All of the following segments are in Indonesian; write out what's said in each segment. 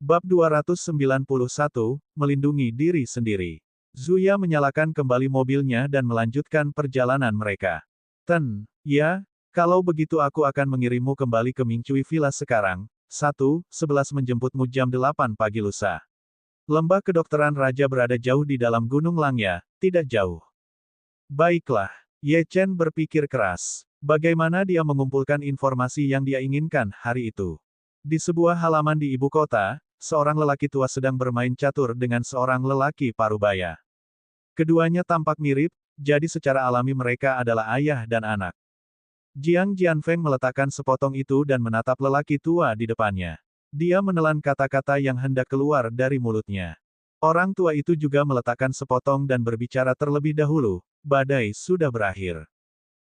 Bab 291, Melindungi Diri Sendiri. Zuya menyalakan kembali mobilnya dan melanjutkan perjalanan mereka. Ya, kalau begitu aku akan mengirimmu kembali ke Mingcui Villa sekarang. 1:11 menjemputmu jam 8 pagi lusa. Lembah kedokteran raja berada jauh di dalam Gunung Langya, tidak jauh. Baiklah, Ye Chen berpikir keras. Bagaimana dia mengumpulkan informasi yang dia inginkan hari itu? Di sebuah halaman di ibu kota, seorang lelaki tua sedang bermain catur dengan seorang lelaki parubaya. Keduanya tampak mirip, jadi secara alami mereka adalah ayah dan anak. Jiang Jianfeng meletakkan sepotong itu dan menatap lelaki tua di depannya. Dia menelan kata-kata yang hendak keluar dari mulutnya. Orang tua itu juga meletakkan sepotong dan berbicara terlebih dahulu, badai sudah berakhir.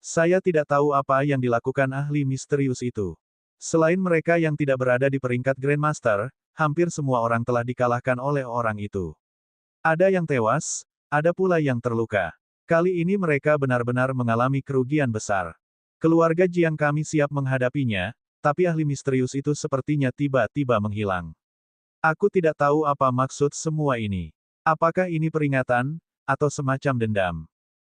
Saya tidak tahu apa yang dilakukan ahli misterius itu. Selain mereka yang tidak berada di peringkat Grandmaster, hampir semua orang telah dikalahkan oleh orang itu. Ada yang tewas, ada pula yang terluka. Kali ini mereka benar-benar mengalami kerugian besar. Keluarga Jiang kami siap menghadapinya, tapi ahli misterius itu sepertinya tiba-tiba menghilang. Aku tidak tahu apa maksud semua ini. Apakah ini peringatan, atau semacam dendam?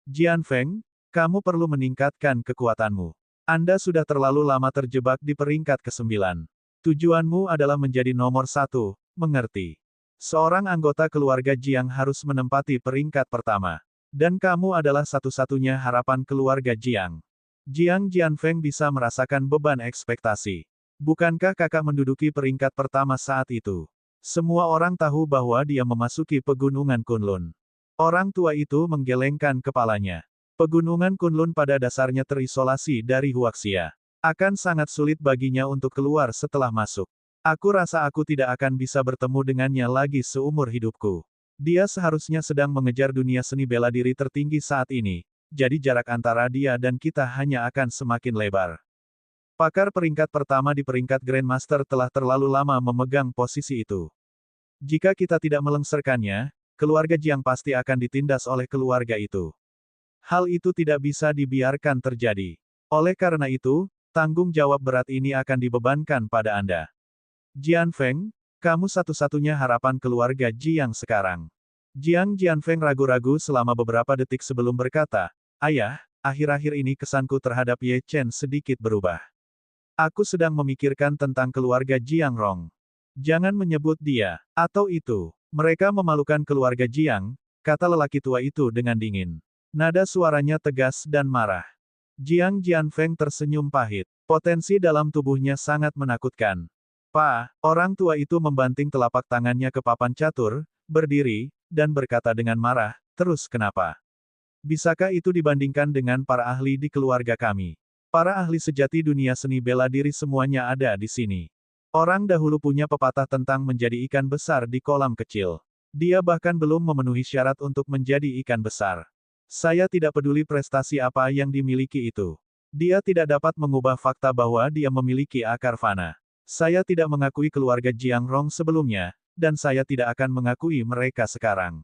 Jianfeng, kamu perlu meningkatkan kekuatanmu. Anda sudah terlalu lama terjebak di peringkat ke-9. Tujuanmu adalah menjadi nomor 1, mengerti? Seorang anggota keluarga Jiang harus menempati peringkat pertama. Dan kamu adalah satu-satunya harapan keluarga Jiang. Jiang Jianfeng bisa merasakan beban ekspektasi. Bukankah kakak menduduki peringkat pertama saat itu? Semua orang tahu bahwa dia memasuki pegunungan Kunlun. Orang tua itu menggelengkan kepalanya. Pegunungan Kunlun pada dasarnya terisolasi dari Huaxia. Akan sangat sulit baginya untuk keluar setelah masuk. Aku rasa aku tidak akan bisa bertemu dengannya lagi seumur hidupku. Dia seharusnya sedang mengejar dunia seni bela diri tertinggi saat ini, jadi jarak antara dia dan kita hanya akan semakin lebar. Pakar peringkat pertama di peringkat Grandmaster telah terlalu lama memegang posisi itu. Jika kita tidak melengsarkannya, keluarga Jiang pasti akan ditindas oleh keluarga itu. Hal itu tidak bisa dibiarkan terjadi. Oleh karena itu, tanggung jawab berat ini akan dibebankan pada Anda. Jianfeng, kamu satu-satunya harapan keluarga Jiang sekarang. Jiang Jianfeng ragu-ragu selama beberapa detik sebelum berkata, Ayah, akhir-akhir ini kesanku terhadap Ye Chen sedikit berubah. Aku sedang memikirkan tentang keluarga Jiang Rong. Jangan menyebut dia, atau itu. Mereka memalukan keluarga Jiang, kata lelaki tua itu dengan dingin. Nada suaranya tegas dan marah. Jiang Jianfeng tersenyum pahit. Potensi dalam tubuhnya sangat menakutkan. Orang tua itu membanting telapak tangannya ke papan catur, berdiri, dan berkata dengan marah, terus kenapa? Bisakah itu dibandingkan dengan para ahli di keluarga kami? Para ahli sejati dunia seni bela diri semuanya ada di sini. Orang dahulu punya pepatah tentang menjadi ikan besar di kolam kecil. Dia bahkan belum memenuhi syarat untuk menjadi ikan besar. Saya tidak peduli prestasi apa yang dimiliki itu. Dia tidak dapat mengubah fakta bahwa dia memiliki akar fana. Saya tidak mengakui keluarga Jiang Rong sebelumnya, dan saya tidak akan mengakui mereka sekarang.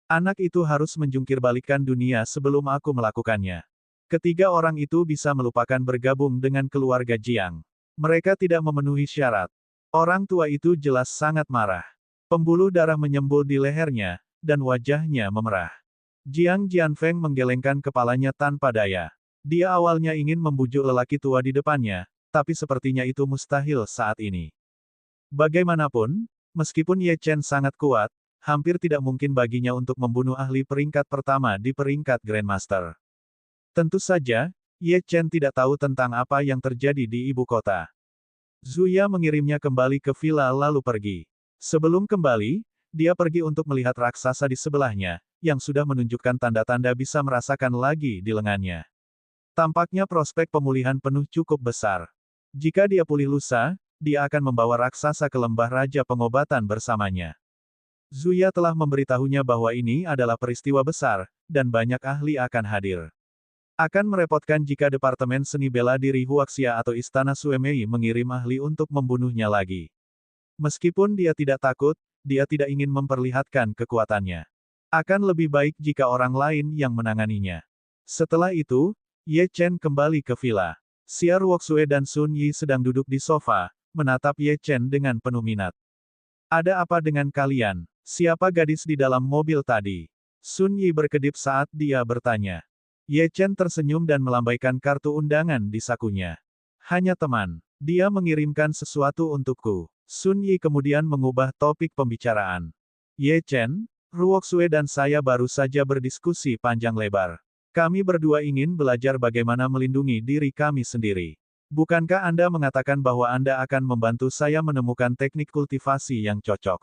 Anak itu harus menjungkirbalikkan dunia sebelum aku melakukannya. Ketiga orang itu bisa melupakan bergabung dengan keluarga Jiang. Mereka tidak memenuhi syarat. Orang tua itu jelas sangat marah. Pembuluh darah menyembul di lehernya, dan wajahnya memerah. Jiang Jianfeng menggelengkan kepalanya tanpa daya. Dia awalnya ingin membujuk lelaki tua di depannya, tapi sepertinya itu mustahil saat ini. Bagaimanapun, meskipun Ye Chen sangat kuat, hampir tidak mungkin baginya untuk membunuh ahli peringkat pertama di peringkat Grandmaster. Tentu saja, Ye Chen tidak tahu tentang apa yang terjadi di ibu kota. Zuya mengirimnya kembali ke villa lalu pergi. Sebelum kembali, dia pergi untuk melihat raksasa di sebelahnya, yang sudah menunjukkan tanda-tanda bisa merasakan lagi di lengannya. Tampaknya prospek pemulihan penuh cukup besar. Jika dia pulih lusa, dia akan membawa raksasa ke lembah raja pengobatan bersamanya. Zuya telah memberitahunya bahwa ini adalah peristiwa besar, dan banyak ahli akan hadir. Akan merepotkan jika Departemen Seni Bela Diri Huaxia atau Istana Suemei mengirim ahli untuk membunuhnya lagi. Meskipun dia tidak takut, dia tidak ingin memperlihatkan kekuatannya. Akan lebih baik jika orang lain yang menanganinya. Setelah itu, Ye Chen kembali ke villa. Xia Ruoxue dan Sun Yi sedang duduk di sofa, menatap Ye Chen dengan penuh minat. Ada apa dengan kalian? Siapa gadis di dalam mobil tadi? Sun Yi berkedip saat dia bertanya. Ye Chen tersenyum dan melambaikan kartu undangan di sakunya. Hanya teman. Dia mengirimkan sesuatu untukku. Sun Yi kemudian mengubah topik pembicaraan. Ye Chen, Ruoxue dan saya baru saja berdiskusi panjang lebar. Kami berdua ingin belajar bagaimana melindungi diri kami sendiri. Bukankah Anda mengatakan bahwa Anda akan membantu saya menemukan teknik kultivasi yang cocok?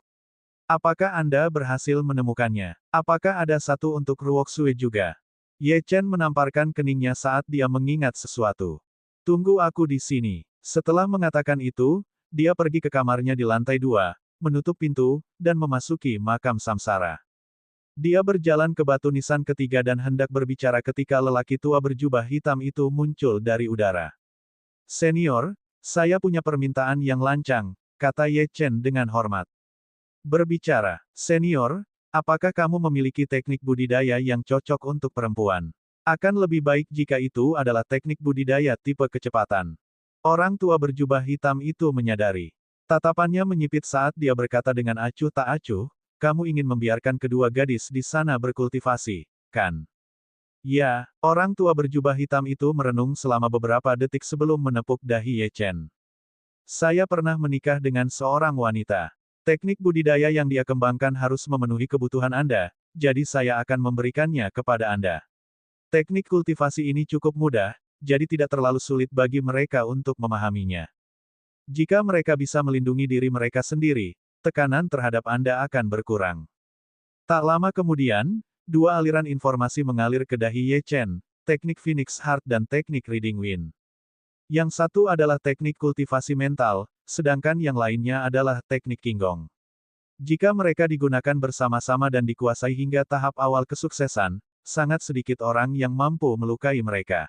Apakah Anda berhasil menemukannya? Apakah ada satu untuk Ruoxue juga? Ye Chen menamparkan keningnya saat dia mengingat sesuatu. Tunggu aku di sini. Setelah mengatakan itu, dia pergi ke kamarnya di lantai 2, menutup pintu, dan memasuki makam samsara. Dia berjalan ke batu nisan ketiga dan hendak berbicara ketika lelaki tua berjubah hitam itu muncul dari udara. Senior, saya punya permintaan yang lancang, kata Ye Chen dengan hormat. Berbicara, senior, apakah kamu memiliki teknik budidaya yang cocok untuk perempuan? Akan lebih baik jika itu adalah teknik budidaya tipe kecepatan. Orang tua berjubah hitam itu menyadari. Tatapannya menyipit saat dia berkata dengan acuh tak acuh, kamu ingin membiarkan kedua gadis di sana berkultivasi, kan? Ya, orang tua berjubah hitam itu merenung selama beberapa detik sebelum menepuk dahi Ye Chen. Saya pernah menikah dengan seorang wanita. Teknik budidaya yang dia kembangkan harus memenuhi kebutuhan Anda, jadi saya akan memberikannya kepada Anda. Teknik kultivasi ini cukup mudah, jadi tidak terlalu sulit bagi mereka untuk memahaminya. Jika mereka bisa melindungi diri mereka sendiri, tekanan terhadap Anda akan berkurang. Tak lama kemudian, dua aliran informasi mengalir ke dahi Ye Chen, teknik Phoenix Heart dan teknik Reading Wind. Yang satu adalah teknik kultivasi mental, sedangkan yang lainnya adalah teknik Qinggong. Jika mereka digunakan bersama-sama dan dikuasai hingga tahap awal kesuksesan, sangat sedikit orang yang mampu melukai mereka.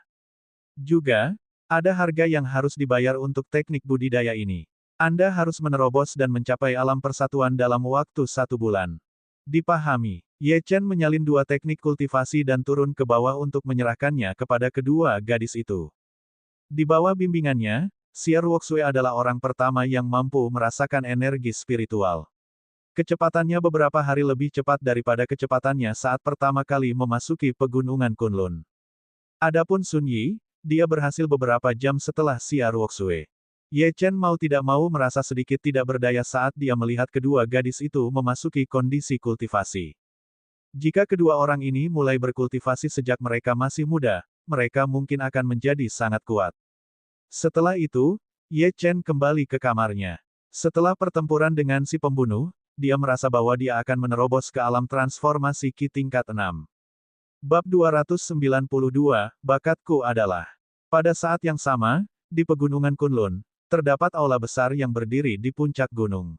Juga, ada harga yang harus dibayar untuk teknik budidaya ini. Anda harus menerobos dan mencapai alam persatuan dalam waktu 1 bulan. Dipahami, Ye Chen menyalin dua teknik kultivasi dan turun ke bawah untuk menyerahkannya kepada kedua gadis itu. Di bawah bimbingannya, Xia Ruoxue adalah orang pertama yang mampu merasakan energi spiritual. Kecepatannya beberapa hari lebih cepat daripada kecepatannya saat pertama kali memasuki pegunungan Kunlun. Adapun Sun Yi, dia berhasil beberapa jam setelah Xia Ruoxue. Ye Chen mau tidak mau merasa sedikit tidak berdaya saat dia melihat kedua gadis itu memasuki kondisi kultivasi. Jika kedua orang ini mulai berkultivasi sejak mereka masih muda, mereka mungkin akan menjadi sangat kuat. Setelah itu, Ye Chen kembali ke kamarnya. Setelah pertempuran dengan si pembunuh, dia merasa bahwa dia akan menerobos ke alam transformasi Qi tingkat 6. Bab 292, Bakatku adalah. Pada saat yang sama, di pegunungan Kunlun, terdapat aula besar yang berdiri di puncak gunung.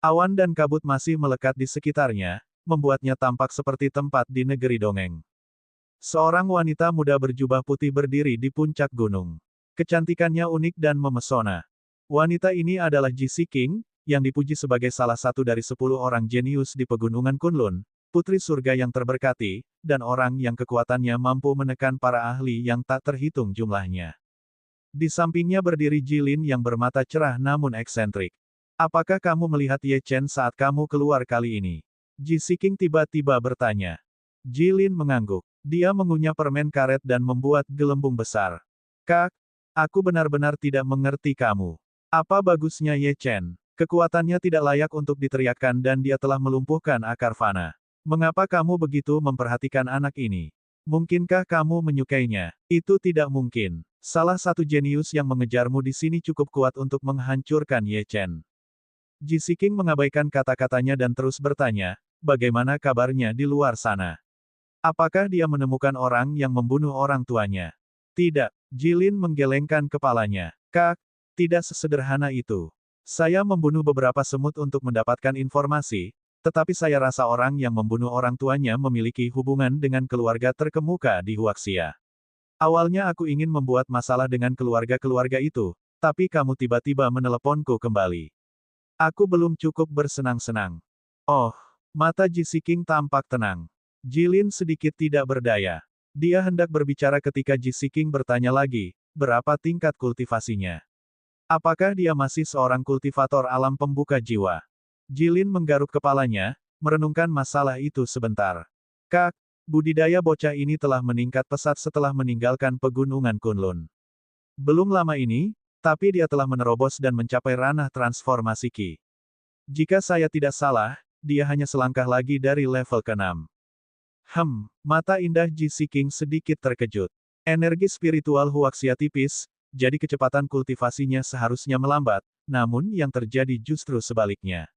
Awan dan kabut masih melekat di sekitarnya, membuatnya tampak seperti tempat di negeri dongeng. Seorang wanita muda berjubah putih berdiri di puncak gunung. Kecantikannya unik dan memesona. Wanita ini adalah Ji Siqing, yang dipuji sebagai salah satu dari 10 orang jenius di pegunungan Kunlun, putri surga yang terberkati, dan orang yang kekuatannya mampu menekan para ahli yang tak terhitung jumlahnya. Di sampingnya berdiri Jilin yang bermata cerah namun eksentrik. Apakah kamu melihat Ye Chen saat kamu keluar kali ini? Ji Siqing tiba-tiba bertanya. Jilin mengangguk. Dia mengunyah permen karet dan membuat gelembung besar. Kak, aku benar-benar tidak mengerti kamu. Apa bagusnya Ye Chen? Kekuatannya tidak layak untuk diteriakkan dan dia telah melumpuhkan akar fana. Mengapa kamu begitu memperhatikan anak ini? Mungkinkah kamu menyukainya? Itu tidak mungkin. Salah satu jenius yang mengejarmu di sini cukup kuat untuk menghancurkan Ye Chen. Ji Siqing mengabaikan kata-katanya dan terus bertanya, bagaimana kabarnya di luar sana? Apakah dia menemukan orang yang membunuh orang tuanya? Tidak. Jilin menggelengkan kepalanya. Kak, tidak sesederhana itu. Saya membunuh beberapa semut untuk mendapatkan informasi, tetapi saya rasa orang yang membunuh orang tuanya memiliki hubungan dengan keluarga terkemuka di Huaxia. Awalnya aku ingin membuat masalah dengan keluarga-keluarga itu, tapi kamu tiba-tiba meneleponku kembali. Aku belum cukup bersenang-senang. Oh, mata Ji Siqing tampak tenang. Jilin sedikit tidak berdaya. Dia hendak berbicara ketika Ji Siqing bertanya lagi, berapa tingkat kultivasinya? Apakah dia masih seorang kultivator alam pembuka jiwa? Jilin menggaruk kepalanya, merenungkan masalah itu sebentar. Kak, budidaya bocah ini telah meningkat pesat setelah meninggalkan pegunungan Kunlun. Belum lama ini, tapi dia telah menerobos dan mencapai ranah transformasi Qi. Jika saya tidak salah, dia hanya selangkah lagi dari level ke-6. Mata indah Ji Siking sedikit terkejut. Energi spiritual Huaxia tipis, jadi kecepatan kultivasinya seharusnya melambat, namun yang terjadi justru sebaliknya.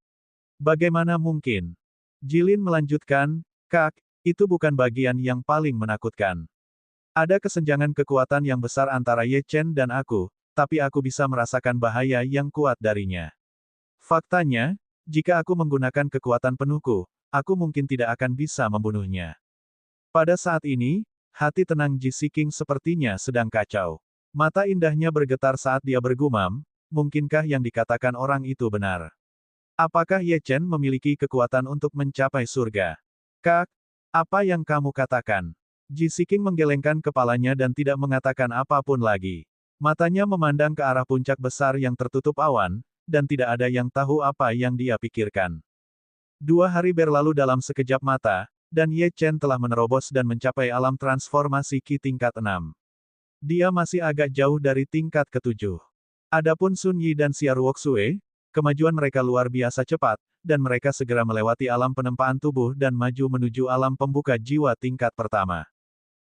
Bagaimana mungkin? Jilin melanjutkan, Kak, itu bukan bagian yang paling menakutkan. Ada kesenjangan kekuatan yang besar antara Ye Chen dan aku, tapi aku bisa merasakan bahaya yang kuat darinya. Faktanya, jika aku menggunakan kekuatan penuhku, aku mungkin tidak akan bisa membunuhnya. Pada saat ini, hati tenang Ji Siking sepertinya sedang kacau. Mata indahnya bergetar saat dia bergumam, mungkinkah yang dikatakan orang itu benar? Apakah Ye Chen memiliki kekuatan untuk mencapai surga? Kak, apa yang kamu katakan? Ji Siking menggelengkan kepalanya dan tidak mengatakan apapun lagi. Matanya memandang ke arah puncak besar yang tertutup awan, dan tidak ada yang tahu apa yang dia pikirkan. 2 hari berlalu dalam sekejap mata, dan Ye Chen telah menerobos dan mencapai alam transformasi Qi tingkat 6. Dia masih agak jauh dari tingkat ke-7. Adapun Sun Yi dan Xia Ruoxue, kemajuan mereka luar biasa cepat, dan mereka segera melewati alam penempaan tubuh dan maju menuju alam pembuka jiwa tingkat pertama.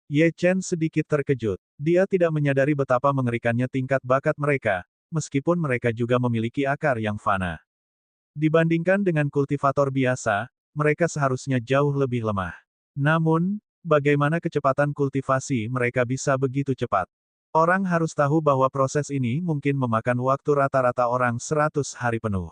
Ye Chen sedikit terkejut. Dia tidak menyadari betapa mengerikannya tingkat bakat mereka, meskipun mereka juga memiliki akar yang fana. Dibandingkan dengan kultivator biasa, mereka seharusnya jauh lebih lemah. Namun, bagaimana kecepatan kultivasi mereka bisa begitu cepat? Orang harus tahu bahwa proses ini mungkin memakan waktu rata-rata orang 100 hari penuh.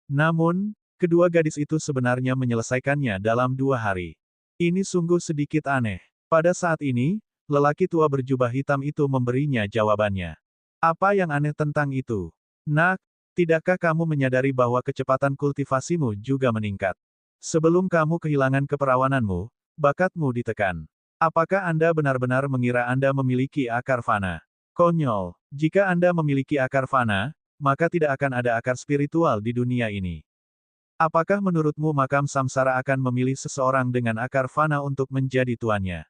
Namun, kedua gadis itu sebenarnya menyelesaikannya dalam 2 hari. Ini sungguh sedikit aneh. Pada saat ini, lelaki tua berjubah hitam itu memberinya jawabannya. Apa yang aneh tentang itu? Nak, tidakkah kamu menyadari bahwa kecepatan kultivasimu juga meningkat? Sebelum kamu kehilangan keperawananmu, bakatmu ditekan. Apakah Anda benar-benar mengira Anda memiliki akar fana? Konyol. Jika Anda memiliki akar fana, maka tidak akan ada akar spiritual di dunia ini. Apakah menurutmu makam samsara akan memilih seseorang dengan akar fana untuk menjadi tuannya?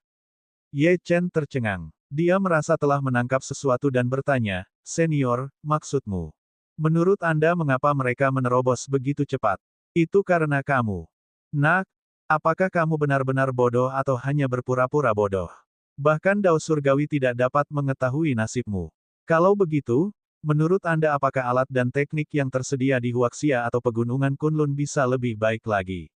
Ye Chen tercengang. Dia merasa telah menangkap sesuatu dan bertanya, Senior, maksudmu? Menurut Anda mengapa mereka menerobos begitu cepat? Itu karena kamu. Nak, apakah kamu benar-benar bodoh atau hanya berpura-pura bodoh? Bahkan Dao Surgawi tidak dapat mengetahui nasibmu. Kalau begitu, menurut Anda apakah alat dan teknik yang tersedia di Huaxia atau pegunungan Kunlun bisa lebih baik lagi?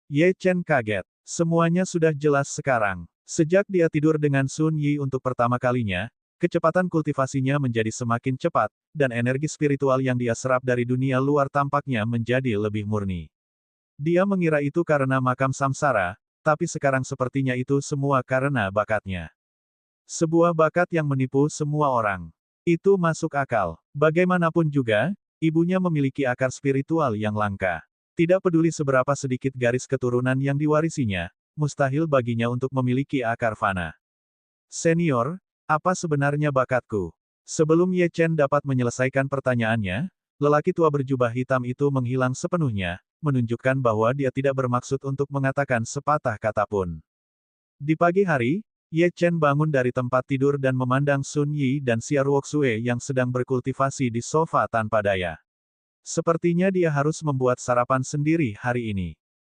Ye Chen kaget. Semuanya sudah jelas sekarang. Sejak dia tidur dengan Sun Yi untuk pertama kalinya, kecepatan kultivasinya menjadi semakin cepat, dan energi spiritual yang dia serap dari dunia luar tampaknya menjadi lebih murni. Dia mengira itu karena makam samsara, tapi sekarang sepertinya itu semua karena bakatnya. Sebuah bakat yang menipu semua orang. Itu masuk akal. Bagaimanapun juga, ibunya memiliki akar spiritual yang langka. Tidak peduli seberapa sedikit garis keturunan yang diwarisinya, mustahil baginya untuk memiliki akar fana. Senior, apa sebenarnya bakatku? Sebelum Ye Chen dapat menyelesaikan pertanyaannya, lelaki tua berjubah hitam itu menghilang sepenuhnya, menunjukkan bahwa dia tidak bermaksud untuk mengatakan sepatah kata pun. Di pagi hari, Ye Chen bangun dari tempat tidur dan memandang Sun Yi dan Xia Ruoxue yang sedang berkultivasi di sofa tanpa daya. Sepertinya dia harus membuat sarapan sendiri hari ini.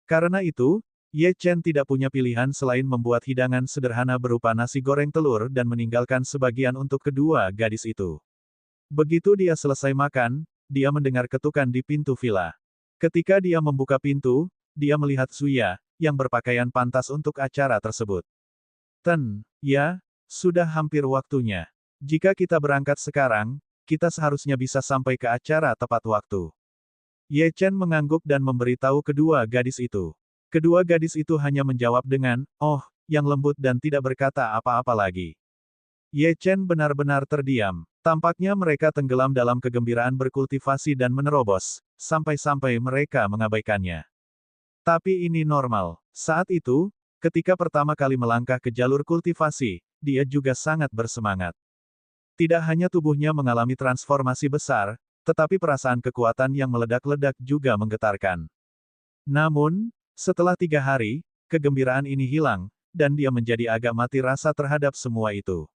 Karena itu, Ye Chen tidak punya pilihan selain membuat hidangan sederhana berupa nasi goreng telur dan meninggalkan sebagian untuk kedua gadis itu. Begitu dia selesai makan, dia mendengar ketukan di pintu villa. Ketika dia membuka pintu, dia melihat Zuya, yang berpakaian pantas untuk acara tersebut. Ya, sudah hampir waktunya. Jika kita berangkat sekarang, kita seharusnya bisa sampai ke acara tepat waktu. Ye Chen mengangguk dan memberitahu kedua gadis itu. Kedua gadis itu hanya menjawab dengan, "Oh," yang lembut dan tidak berkata apa-apa lagi. Ye Chen benar-benar terdiam. Tampaknya mereka tenggelam dalam kegembiraan berkultivasi dan menerobos, sampai-sampai mereka mengabaikannya. Tapi ini normal. Saat itu, ketika pertama kali melangkah ke jalur kultivasi, dia juga sangat bersemangat. Tidak hanya tubuhnya mengalami transformasi besar, tetapi perasaan kekuatan yang meledak-ledak juga menggetarkan. Namun, setelah 3 hari, kegembiraan ini hilang, dan dia menjadi agak mati rasa terhadap semua itu.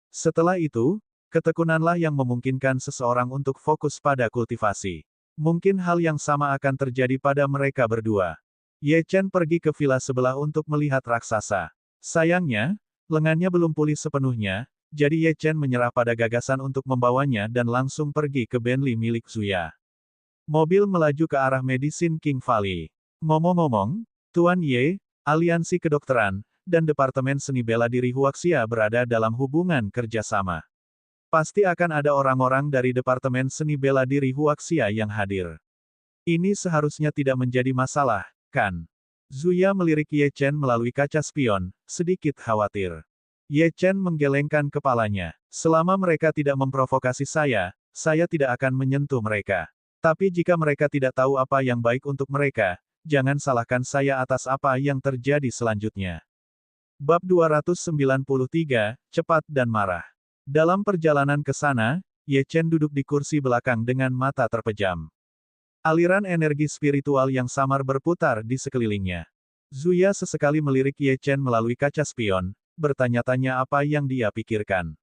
Setelah itu, ketekunanlah yang memungkinkan seseorang untuk fokus pada kultivasi. Mungkin hal yang sama akan terjadi pada mereka berdua. Ye Chen pergi ke villa sebelah untuk melihat raksasa. Sayangnya, lengannya belum pulih sepenuhnya, jadi Ye Chen menyerah pada gagasan untuk membawanya dan langsung pergi ke Bentley milik Zuya. Mobil melaju ke arah Medicine King Valley. Ngomong-ngomong, Tuan Ye, aliansi kedokteran, dan Departemen Seni Bela Diri Huaxia berada dalam hubungan kerjasama. Pasti akan ada orang-orang dari Departemen Seni Bela Diri Huaxia yang hadir. Ini seharusnya tidak menjadi masalah, kan? Zuya melirik Ye Chen melalui kaca spion, sedikit khawatir. Ye Chen menggelengkan kepalanya. Selama mereka tidak memprovokasi saya tidak akan menyentuh mereka. Tapi jika mereka tidak tahu apa yang baik untuk mereka, jangan salahkan saya atas apa yang terjadi selanjutnya. Bab 293, Cepat dan Marah. Dalam perjalanan ke sana, Ye Chen duduk di kursi belakang dengan mata terpejam. Aliran energi spiritual yang samar berputar di sekelilingnya. Zuya sesekali melirik Ye Chen melalui kaca spion, bertanya-tanya apa yang dia pikirkan.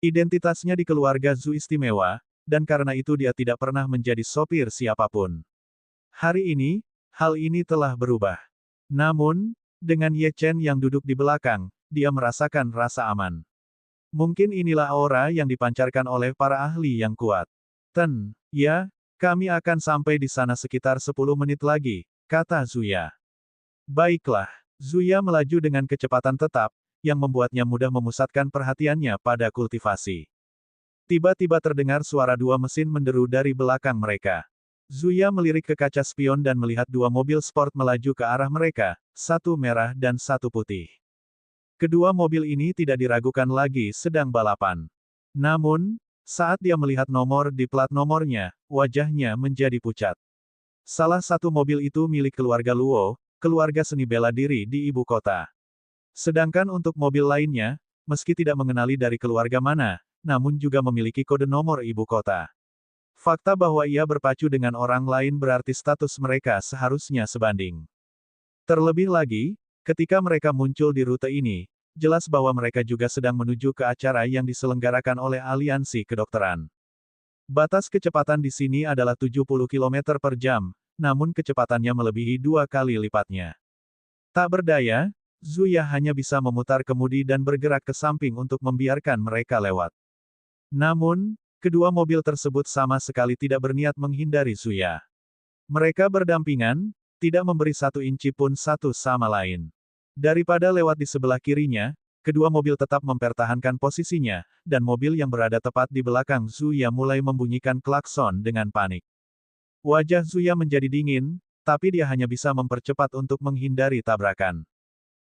Identitasnya di keluarga Zhu istimewa, dan karena itu dia tidak pernah menjadi sopir siapapun. Hari ini, hal ini telah berubah. Namun, dengan Ye Chen yang duduk di belakang, dia merasakan rasa aman. Mungkin inilah aura yang dipancarkan oleh para ahli yang kuat. Ya, kami akan sampai di sana sekitar 10 menit lagi, kata Zuya. Baiklah, Zuya melaju dengan kecepatan tetap, yang membuatnya mudah memusatkan perhatiannya pada kultivasi. Tiba-tiba terdengar suara 2 mesin menderu dari belakang mereka. Zuya melirik ke kaca spion dan melihat 2 mobil sport melaju ke arah mereka, satu merah dan satu putih. Kedua mobil ini tidak diragukan lagi sedang balapan. Namun, saat dia melihat nomor di plat nomornya, wajahnya menjadi pucat. Salah satu mobil itu milik keluarga Luo, keluarga seni bela diri di ibu kota. Sedangkan untuk mobil lainnya, meski tidak mengenali dari keluarga mana, namun juga memiliki kode nomor ibu kota. Fakta bahwa ia berpacu dengan orang lain berarti status mereka seharusnya sebanding. Terlebih lagi, ketika mereka muncul di rute ini, jelas bahwa mereka juga sedang menuju ke acara yang diselenggarakan oleh aliansi kedokteran. Batas kecepatan di sini adalah 70 km per jam, namun kecepatannya melebihi 2 kali lipatnya. Tak berdaya, Zuya hanya bisa memutar kemudi dan bergerak ke samping untuk membiarkan mereka lewat. Namun, kedua mobil tersebut sama sekali tidak berniat menghindari Zuya. Mereka berdampingan, tidak memberi 1 inci pun satu sama lain. Daripada lewat di sebelah kirinya, kedua mobil tetap mempertahankan posisinya, dan mobil yang berada tepat di belakang Zuya mulai membunyikan klakson dengan panik. Wajah Zuya menjadi dingin, tapi dia hanya bisa mempercepat untuk menghindari tabrakan.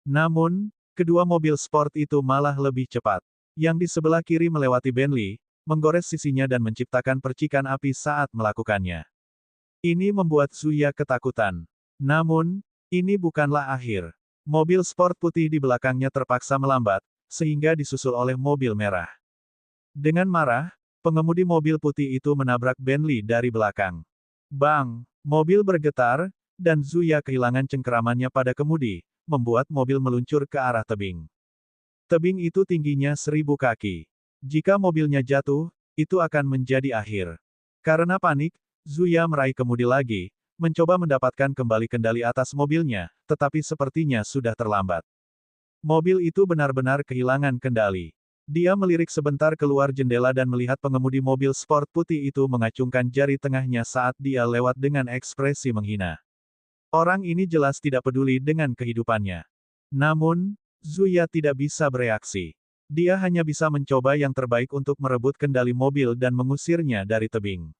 Namun, kedua mobil sport itu malah lebih cepat. Yang di sebelah kiri melewati Bentley, menggores sisinya dan menciptakan percikan api saat melakukannya. Ini membuat Zuya ketakutan. Namun, ini bukanlah akhir. Mobil sport putih di belakangnya terpaksa melambat, sehingga disusul oleh mobil merah. Dengan marah, pengemudi mobil putih itu menabrak Bentley dari belakang. Bang! Mobil bergetar, dan Zuya kehilangan cengkeramannya pada kemudi, membuat mobil meluncur ke arah tebing. Tebing itu tingginya 1000 kaki. Jika mobilnya jatuh, itu akan menjadi akhir. Karena panik, Zuya meraih kemudi lagi, mencoba mendapatkan kembali kendali atas mobilnya, tetapi sepertinya sudah terlambat. Mobil itu benar-benar kehilangan kendali. Dia melirik sebentar keluar jendela dan melihat pengemudi mobil sport putih itu mengacungkan jari tengahnya saat dia lewat dengan ekspresi menghina. Orang ini jelas tidak peduli dengan kehidupannya. Namun, Zuya tidak bisa bereaksi. Dia hanya bisa mencoba yang terbaik untuk merebut kendali mobil dan mengusirnya dari tebing.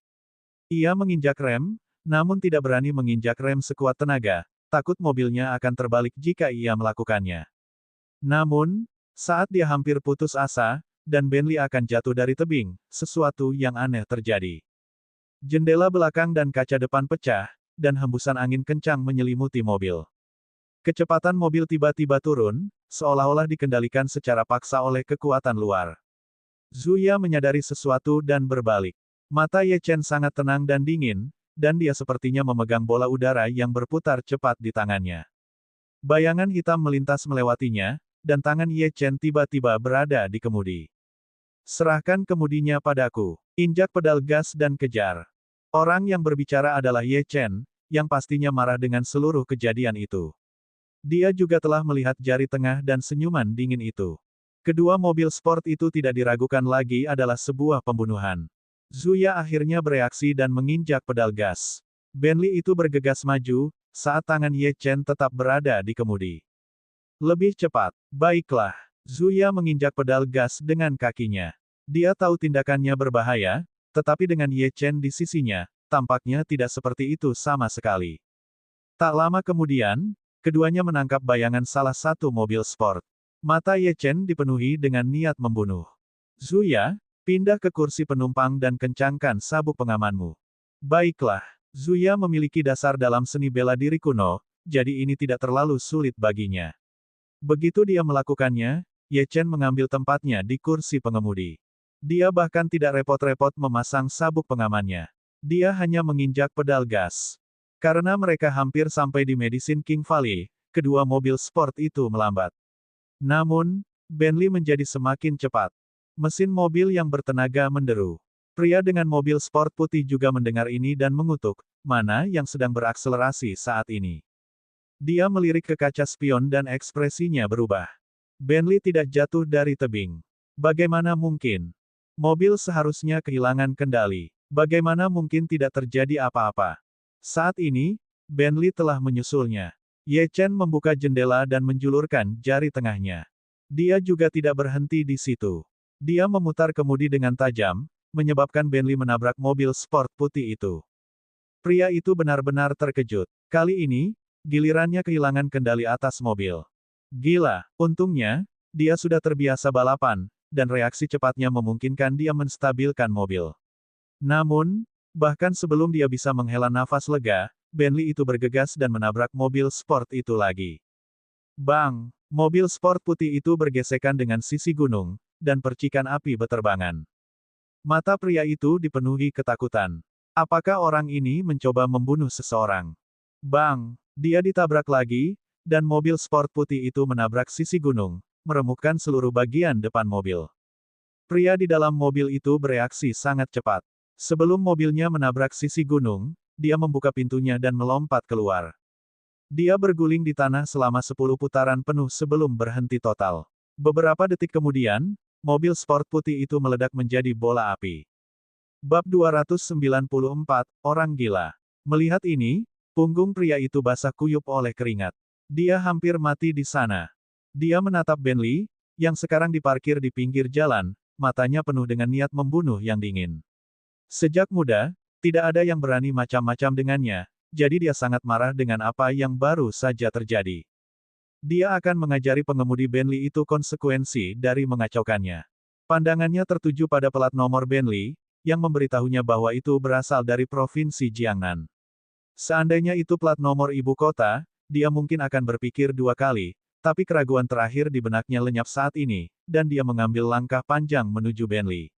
Ia menginjak rem, namun tidak berani menginjak rem sekuat tenaga, takut mobilnya akan terbalik jika ia melakukannya. Namun, saat dia hampir putus asa, dan Bentley akan jatuh dari tebing, sesuatu yang aneh terjadi. Jendela belakang dan kaca depan pecah, dan hembusan angin kencang menyelimuti mobil. Kecepatan mobil tiba-tiba turun, seolah-olah dikendalikan secara paksa oleh kekuatan luar. Zuya menyadari sesuatu dan berbalik. Mata Ye Chen sangat tenang dan dingin, dan dia sepertinya memegang bola udara yang berputar cepat di tangannya. Bayangan hitam melintas melewatinya, dan tangan Ye Chen tiba-tiba berada di kemudi. Serahkan kemudinya padaku. Injak pedal gas dan kejar. Orang yang berbicara adalah Ye Chen, yang pastinya marah dengan seluruh kejadian itu. Dia juga telah melihat jari tengah dan senyuman dingin itu. Kedua mobil sport itu tidak diragukan lagi adalah sebuah pembunuhan. Zuya akhirnya bereaksi dan menginjak pedal gas. Bentley itu bergegas maju, saat tangan Ye Chen tetap berada di kemudi. Lebih cepat. Baiklah. Zuya menginjak pedal gas dengan kakinya. Dia tahu tindakannya berbahaya, tetapi dengan Ye Chen di sisinya, tampaknya tidak seperti itu sama sekali. Tak lama kemudian, keduanya menangkap bayangan salah satu mobil sport. Mata Ye Chen dipenuhi dengan niat membunuh. Zuya, pindah ke kursi penumpang dan kencangkan sabuk pengamanmu. Baiklah, Zuya memiliki dasar dalam seni bela diri kuno, jadi ini tidak terlalu sulit baginya. Begitu dia melakukannya, Ye Chen mengambil tempatnya di kursi pengemudi. Dia bahkan tidak repot-repot memasang sabuk pengamannya. Dia hanya menginjak pedal gas. Karena mereka hampir sampai di Medicine King Valley, kedua mobil sport itu melambat. Namun, Bentley menjadi semakin cepat. Mesin mobil yang bertenaga menderu. Pria dengan mobil sport putih juga mendengar ini dan mengutuk, mana yang sedang berakselerasi saat ini. Dia melirik ke kaca spion dan ekspresinya berubah. Bentley tidak jatuh dari tebing. Bagaimana mungkin? Mobil seharusnya kehilangan kendali. Bagaimana mungkin tidak terjadi apa-apa? Saat ini, Bentley telah menyusulnya. Ye Chen membuka jendela dan menjulurkan jari tengahnya. Dia juga tidak berhenti di situ. Dia memutar kemudi dengan tajam, menyebabkan Bentley menabrak mobil sport putih itu. Pria itu benar-benar terkejut. Kali ini, gilirannya kehilangan kendali atas mobil. Gila, untungnya, dia sudah terbiasa balapan, dan reaksi cepatnya memungkinkan dia menstabilkan mobil. Namun, bahkan sebelum dia bisa menghela nafas lega, Bentley itu bergegas dan menabrak mobil sport itu lagi. Bang! Mobil sport putih itu bergesekan dengan sisi gunung, dan percikan api beterbangan. Mata pria itu dipenuhi ketakutan. Apakah orang ini mencoba membunuh seseorang? Bang! Dia ditabrak lagi, dan mobil sport putih itu menabrak sisi gunung, meremukkan seluruh bagian depan mobil. Pria di dalam mobil itu bereaksi sangat cepat. Sebelum mobilnya menabrak sisi gunung, dia membuka pintunya dan melompat keluar. Dia berguling di tanah selama 10 putaran penuh sebelum berhenti total. Beberapa detik kemudian, mobil sport putih itu meledak menjadi bola api. Bab 294, Orang Gila. Melihat ini, punggung pria itu basah kuyup oleh keringat. Dia hampir mati di sana. Dia menatap Bentley, yang sekarang diparkir di pinggir jalan, matanya penuh dengan niat membunuh yang dingin. Sejak muda, tidak ada yang berani macam-macam dengannya, jadi dia sangat marah dengan apa yang baru saja terjadi. Dia akan mengajari pengemudi Bentley itu konsekuensi dari mengacaukannya. Pandangannya tertuju pada plat nomor Bentley, yang memberitahunya bahwa itu berasal dari Provinsi Jiangnan. Seandainya itu plat nomor ibu kota, dia mungkin akan berpikir dua kali, tapi keraguan terakhir di benaknya lenyap saat ini, dan dia mengambil langkah panjang menuju Bentley.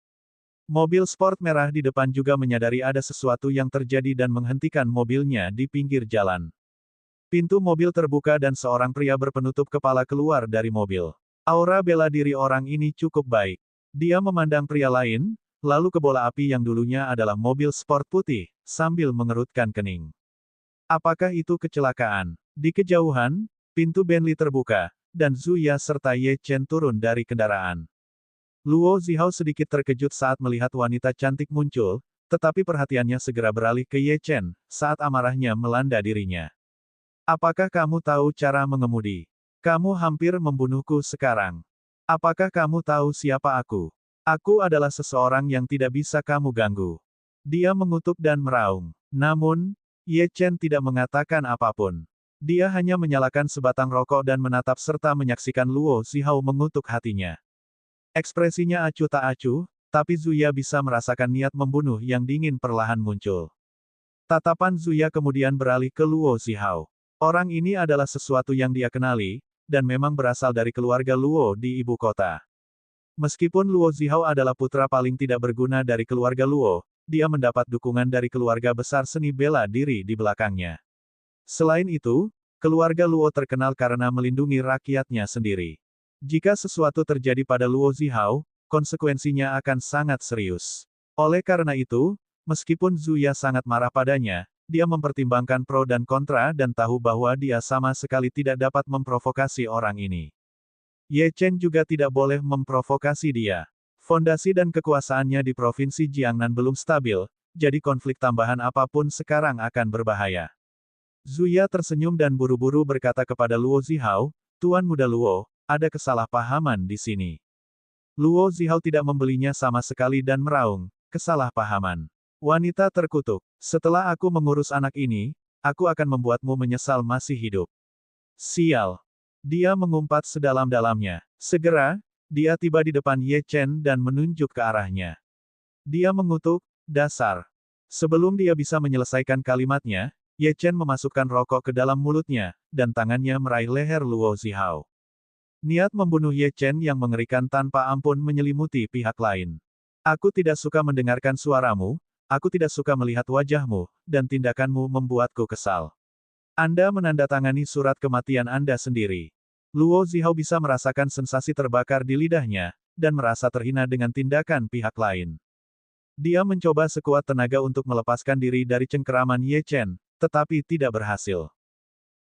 Mobil sport merah di depan juga menyadari ada sesuatu yang terjadi dan menghentikan mobilnya di pinggir jalan. Pintu mobil terbuka dan seorang pria berpenutup kepala keluar dari mobil. Aura bela diri orang ini cukup baik. Dia memandang pria lain, lalu ke bola api yang dulunya adalah mobil sport putih, sambil mengerutkan kening. Apakah itu kecelakaan? Di kejauhan, pintu Bentley terbuka, dan Zuya serta Ye Chen turun dari kendaraan. Luo Zihao sedikit terkejut saat melihat wanita cantik muncul, tetapi perhatiannya segera beralih ke Ye Chen, saat amarahnya melanda dirinya. Apakah kamu tahu cara mengemudi? Kamu hampir membunuhku sekarang. Apakah kamu tahu siapa aku? Aku adalah seseorang yang tidak bisa kamu ganggu. Dia mengutuk dan meraung. Namun, Ye Chen tidak mengatakan apapun. Dia hanya menyalakan sebatang rokok dan menatap serta menyaksikan Luo Zihao mengutuk hatinya. Ekspresinya acuh tak acuh, tapi Zuya bisa merasakan niat membunuh yang dingin perlahan muncul. Tatapan Zuya kemudian beralih ke Luo Zihao. Orang ini adalah sesuatu yang dia kenali, dan memang berasal dari keluarga Luo di ibu kota. Meskipun Luo Zihao adalah putra paling tidak berguna dari keluarga Luo, dia mendapat dukungan dari keluarga besar seni bela diri di belakangnya. Selain itu, keluarga Luo terkenal karena melindungi rakyatnya sendiri. Jika sesuatu terjadi pada Luo Zihao, konsekuensinya akan sangat serius. Oleh karena itu, meskipun Zuya sangat marah padanya, dia mempertimbangkan pro dan kontra dan tahu bahwa dia sama sekali tidak dapat memprovokasi orang ini. Ye Chen juga tidak boleh memprovokasi dia. Fondasi dan kekuasaannya di Provinsi Jiangnan belum stabil, jadi konflik tambahan apapun sekarang akan berbahaya. Zuya tersenyum dan buru-buru berkata kepada Luo Zihao, "Tuan Muda Luo, ada kesalahpahaman di sini." Luo Zihao tidak membelinya sama sekali dan meraung, "Kesalahpahaman. Wanita terkutuk, setelah aku mengurus anak ini, aku akan membuatmu menyesal masih hidup." Sial. Dia mengumpat sedalam-dalamnya. Segera, dia tiba di depan Ye Chen dan menunjuk ke arahnya. Dia mengutuk, "Dasar." Sebelum dia bisa menyelesaikan kalimatnya, Ye Chen memasukkan rokok ke dalam mulutnya, dan tangannya meraih leher Luo Zihao. Niat membunuh Ye Chen yang mengerikan tanpa ampun menyelimuti pihak lain. "Aku tidak suka mendengarkan suaramu, aku tidak suka melihat wajahmu, dan tindakanmu membuatku kesal. Anda menandatangani surat kematian Anda sendiri." Luo Zihao bisa merasakan sensasi terbakar di lidahnya, dan merasa terhina dengan tindakan pihak lain. Dia mencoba sekuat tenaga untuk melepaskan diri dari cengkeraman Ye Chen, tetapi tidak berhasil.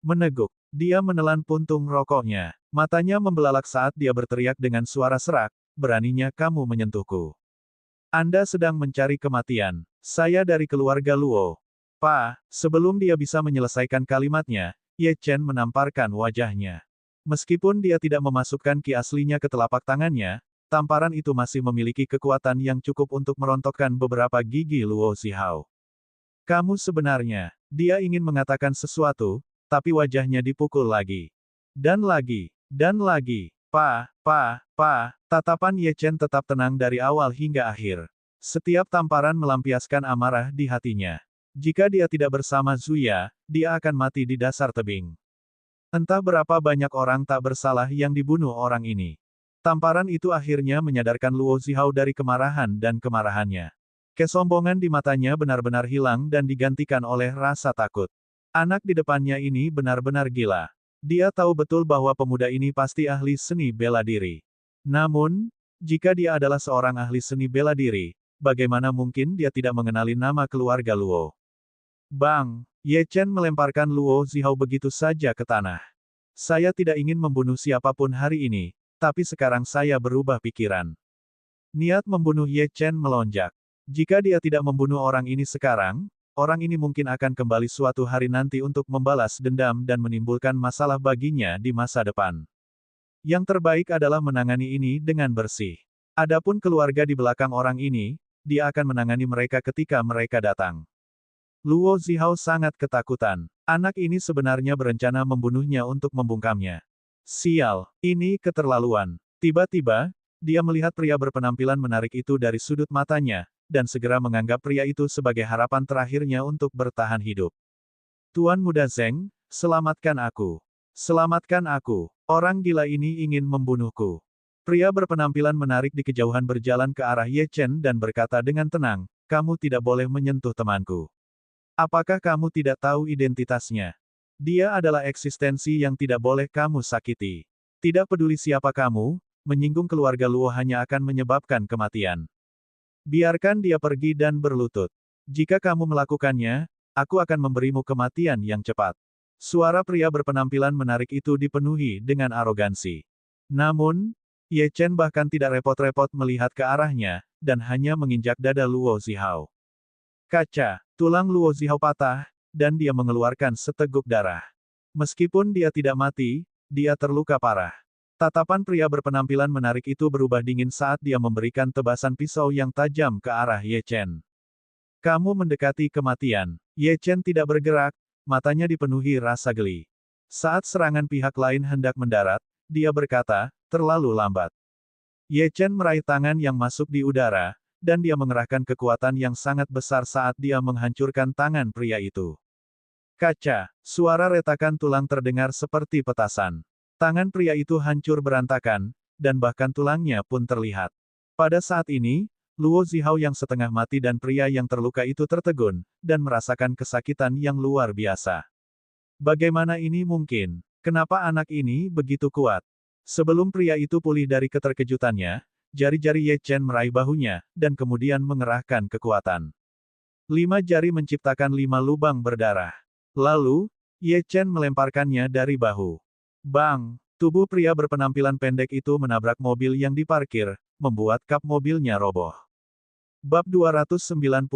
Meneguk, dia menelan puntung rokoknya. Matanya membelalak saat dia berteriak dengan suara serak, "Beraninya kamu menyentuhku. Anda sedang mencari kematian. Saya dari keluarga Luo." "Pa." Sebelum dia bisa menyelesaikan kalimatnya, Ye Chen menamparkan wajahnya. Meskipun dia tidak memasukkan ki aslinya ke telapak tangannya, tamparan itu masih memiliki kekuatan yang cukup untuk merontokkan beberapa gigi Luo Zihao. "Kamu sebenarnya..." Dia ingin mengatakan sesuatu, tapi wajahnya dipukul lagi. Dan lagi. Dan lagi. "Pa. Tatapan Ye Chen tetap tenang dari awal hingga akhir. Setiap tamparan melampiaskan amarah di hatinya. Jika dia tidak bersama Zuya, dia akan mati di dasar tebing. Entah berapa banyak orang tak bersalah yang dibunuh orang ini. Tamparan itu akhirnya menyadarkan Luo Zihao dari kemarahan dan kemarahannya. Kesombongan di matanya benar-benar hilang dan digantikan oleh rasa takut. Anak di depannya ini benar-benar gila. Dia tahu betul bahwa pemuda ini pasti ahli seni bela diri. Namun, jika dia adalah seorang ahli seni bela diri, bagaimana mungkin dia tidak mengenali nama keluarga Luo? Bang! Ye Chen melemparkan Luo Zihao begitu saja ke tanah. "Saya tidak ingin membunuh siapapun hari ini, tapi sekarang saya berubah pikiran." Niat membunuh Ye Chen melonjak. Jika dia tidak membunuh orang ini sekarang, orang ini mungkin akan kembali suatu hari nanti untuk membalas dendam dan menimbulkan masalah baginya di masa depan. Yang terbaik adalah menangani ini dengan bersih. Adapun keluarga di belakang orang ini, dia akan menangani mereka ketika mereka datang. Luo Zihao sangat ketakutan. Anak ini sebenarnya berencana membunuhnya untuk membungkamnya. Sial, ini keterlaluan. Tiba-tiba, dia melihat pria berpenampilan menarik itu dari sudut matanya, dan segera menganggap pria itu sebagai harapan terakhirnya untuk bertahan hidup. "Tuan Muda Zeng, selamatkan aku. Selamatkan aku. Orang gila ini ingin membunuhku." Pria berpenampilan menarik di kejauhan berjalan ke arah Ye Chen dan berkata dengan tenang, "Kamu tidak boleh menyentuh temanku. Apakah kamu tidak tahu identitasnya? Dia adalah eksistensi yang tidak boleh kamu sakiti. Tidak peduli siapa kamu, menyinggung keluarga Luo hanya akan menyebabkan kematian. Biarkan dia pergi dan berlutut. Jika kamu melakukannya, aku akan memberimu kematian yang cepat." Suara pria berpenampilan menarik itu dipenuhi dengan arogansi. Namun, Ye Chen bahkan tidak repot-repot melihat ke arahnya, dan hanya menginjak dada Luo Zihao. Kaca, tulang Luo Zihao patah, dan dia mengeluarkan seteguk darah. Meskipun dia tidak mati, dia terluka parah. Tatapan pria berpenampilan menarik itu berubah dingin saat dia memberikan tebasan pisau yang tajam ke arah Ye Chen. "Kamu mendekati kematian." Ye Chen tidak bergerak, matanya dipenuhi rasa geli. Saat serangan pihak lain hendak mendarat, dia berkata, "Terlalu lambat." Ye Chen meraih tangan yang masuk di udara, dan dia mengerahkan kekuatan yang sangat besar saat dia menghancurkan tangan pria itu. Kaca, suara retakan tulang terdengar seperti petasan. Tangan pria itu hancur berantakan, dan bahkan tulangnya pun terlihat. Pada saat ini, Luo Zihao yang setengah mati dan pria yang terluka itu tertegun, dan merasakan kesakitan yang luar biasa. Bagaimana ini mungkin? Kenapa anak ini begitu kuat? Sebelum pria itu pulih dari keterkejutannya, jari-jari Ye Chen meraih bahunya, dan kemudian mengerahkan kekuatan. 5 jari menciptakan 5 lubang berdarah. Lalu, Ye Chen melemparkannya dari bahu. Bang! Tubuh pria berpenampilan pendek itu menabrak mobil yang diparkir, membuat kap mobilnya roboh. Bab 295,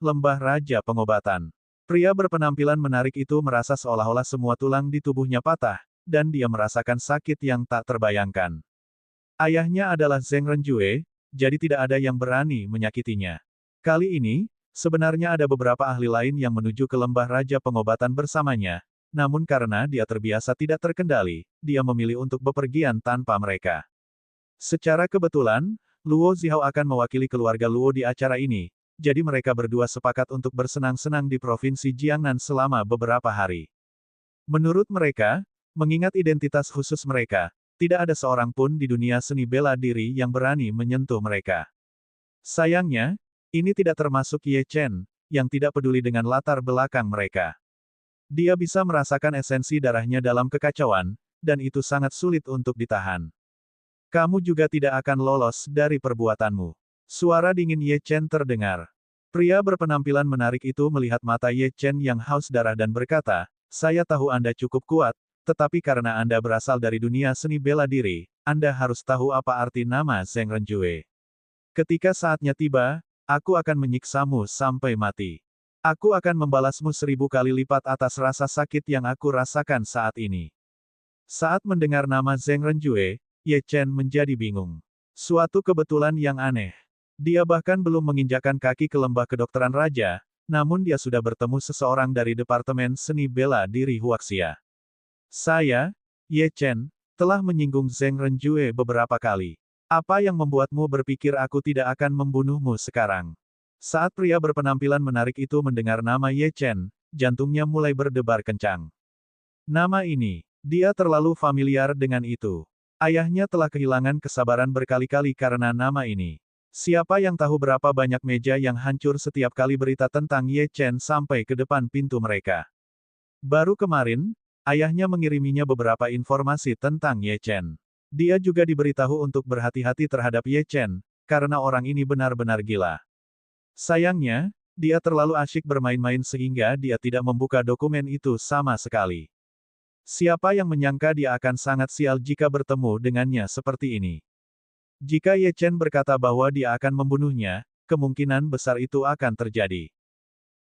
Lembah Raja Pengobatan. Pria berpenampilan menarik itu merasa seolah-olah semua tulang di tubuhnya patah, dan dia merasakan sakit yang tak terbayangkan. Ayahnya adalah Zheng Renjue, jadi tidak ada yang berani menyakitinya. Kali ini, sebenarnya ada beberapa ahli lain yang menuju ke Lembah Raja Pengobatan bersamanya, namun karena dia terbiasa tidak terkendali, dia memilih untuk bepergian tanpa mereka. Secara kebetulan, Luo Zihao akan mewakili keluarga Luo di acara ini, jadi mereka berdua sepakat untuk bersenang-senang di Provinsi Jiangnan selama beberapa hari. Menurut mereka, mengingat identitas khusus mereka, tidak ada seorang pun di dunia seni bela diri yang berani menyentuh mereka. Sayangnya, ini tidak termasuk Ye Chen, yang tidak peduli dengan latar belakang mereka. Dia bisa merasakan esensi darahnya dalam kekacauan, dan itu sangat sulit untuk ditahan. Kamu juga tidak akan lolos dari perbuatanmu. Suara dingin Ye Chen terdengar. Pria berpenampilan menarik itu melihat mata Ye Chen yang haus darah dan berkata, "Saya tahu Anda cukup kuat, tetapi karena Anda berasal dari dunia seni bela diri, Anda harus tahu apa arti nama Zheng Renjue. Ketika saatnya tiba, aku akan menyiksamu sampai mati. Aku akan membalasmu 1000 kali lipat atas rasa sakit yang aku rasakan saat ini." Saat mendengar nama Zheng Renjue, Ye Chen menjadi bingung. Suatu kebetulan yang aneh. Dia bahkan belum menginjakkan kaki ke lembah kedokteran raja, namun dia sudah bertemu seseorang dari Departemen Seni Bela Diri Huaxia. Saya, Ye Chen, telah menyinggung Zheng Renjue beberapa kali. Apa yang membuatmu berpikir aku tidak akan membunuhmu sekarang? Saat pria berpenampilan menarik itu mendengar nama Ye Chen, jantungnya mulai berdebar kencang. Nama ini, dia terlalu familiar dengan itu. Ayahnya telah kehilangan kesabaran berkali-kali karena nama ini. Siapa yang tahu berapa banyak meja yang hancur setiap kali berita tentang Ye Chen sampai ke depan pintu mereka. Baru kemarin, ayahnya mengiriminya beberapa informasi tentang Ye Chen. Dia juga diberitahu untuk berhati-hati terhadap Ye Chen, karena orang ini benar-benar gila. Sayangnya, dia terlalu asyik bermain-main sehingga dia tidak membuka dokumen itu sama sekali. Siapa yang menyangka dia akan sangat sial jika bertemu dengannya seperti ini. Jika Ye Chen berkata bahwa dia akan membunuhnya, kemungkinan besar itu akan terjadi.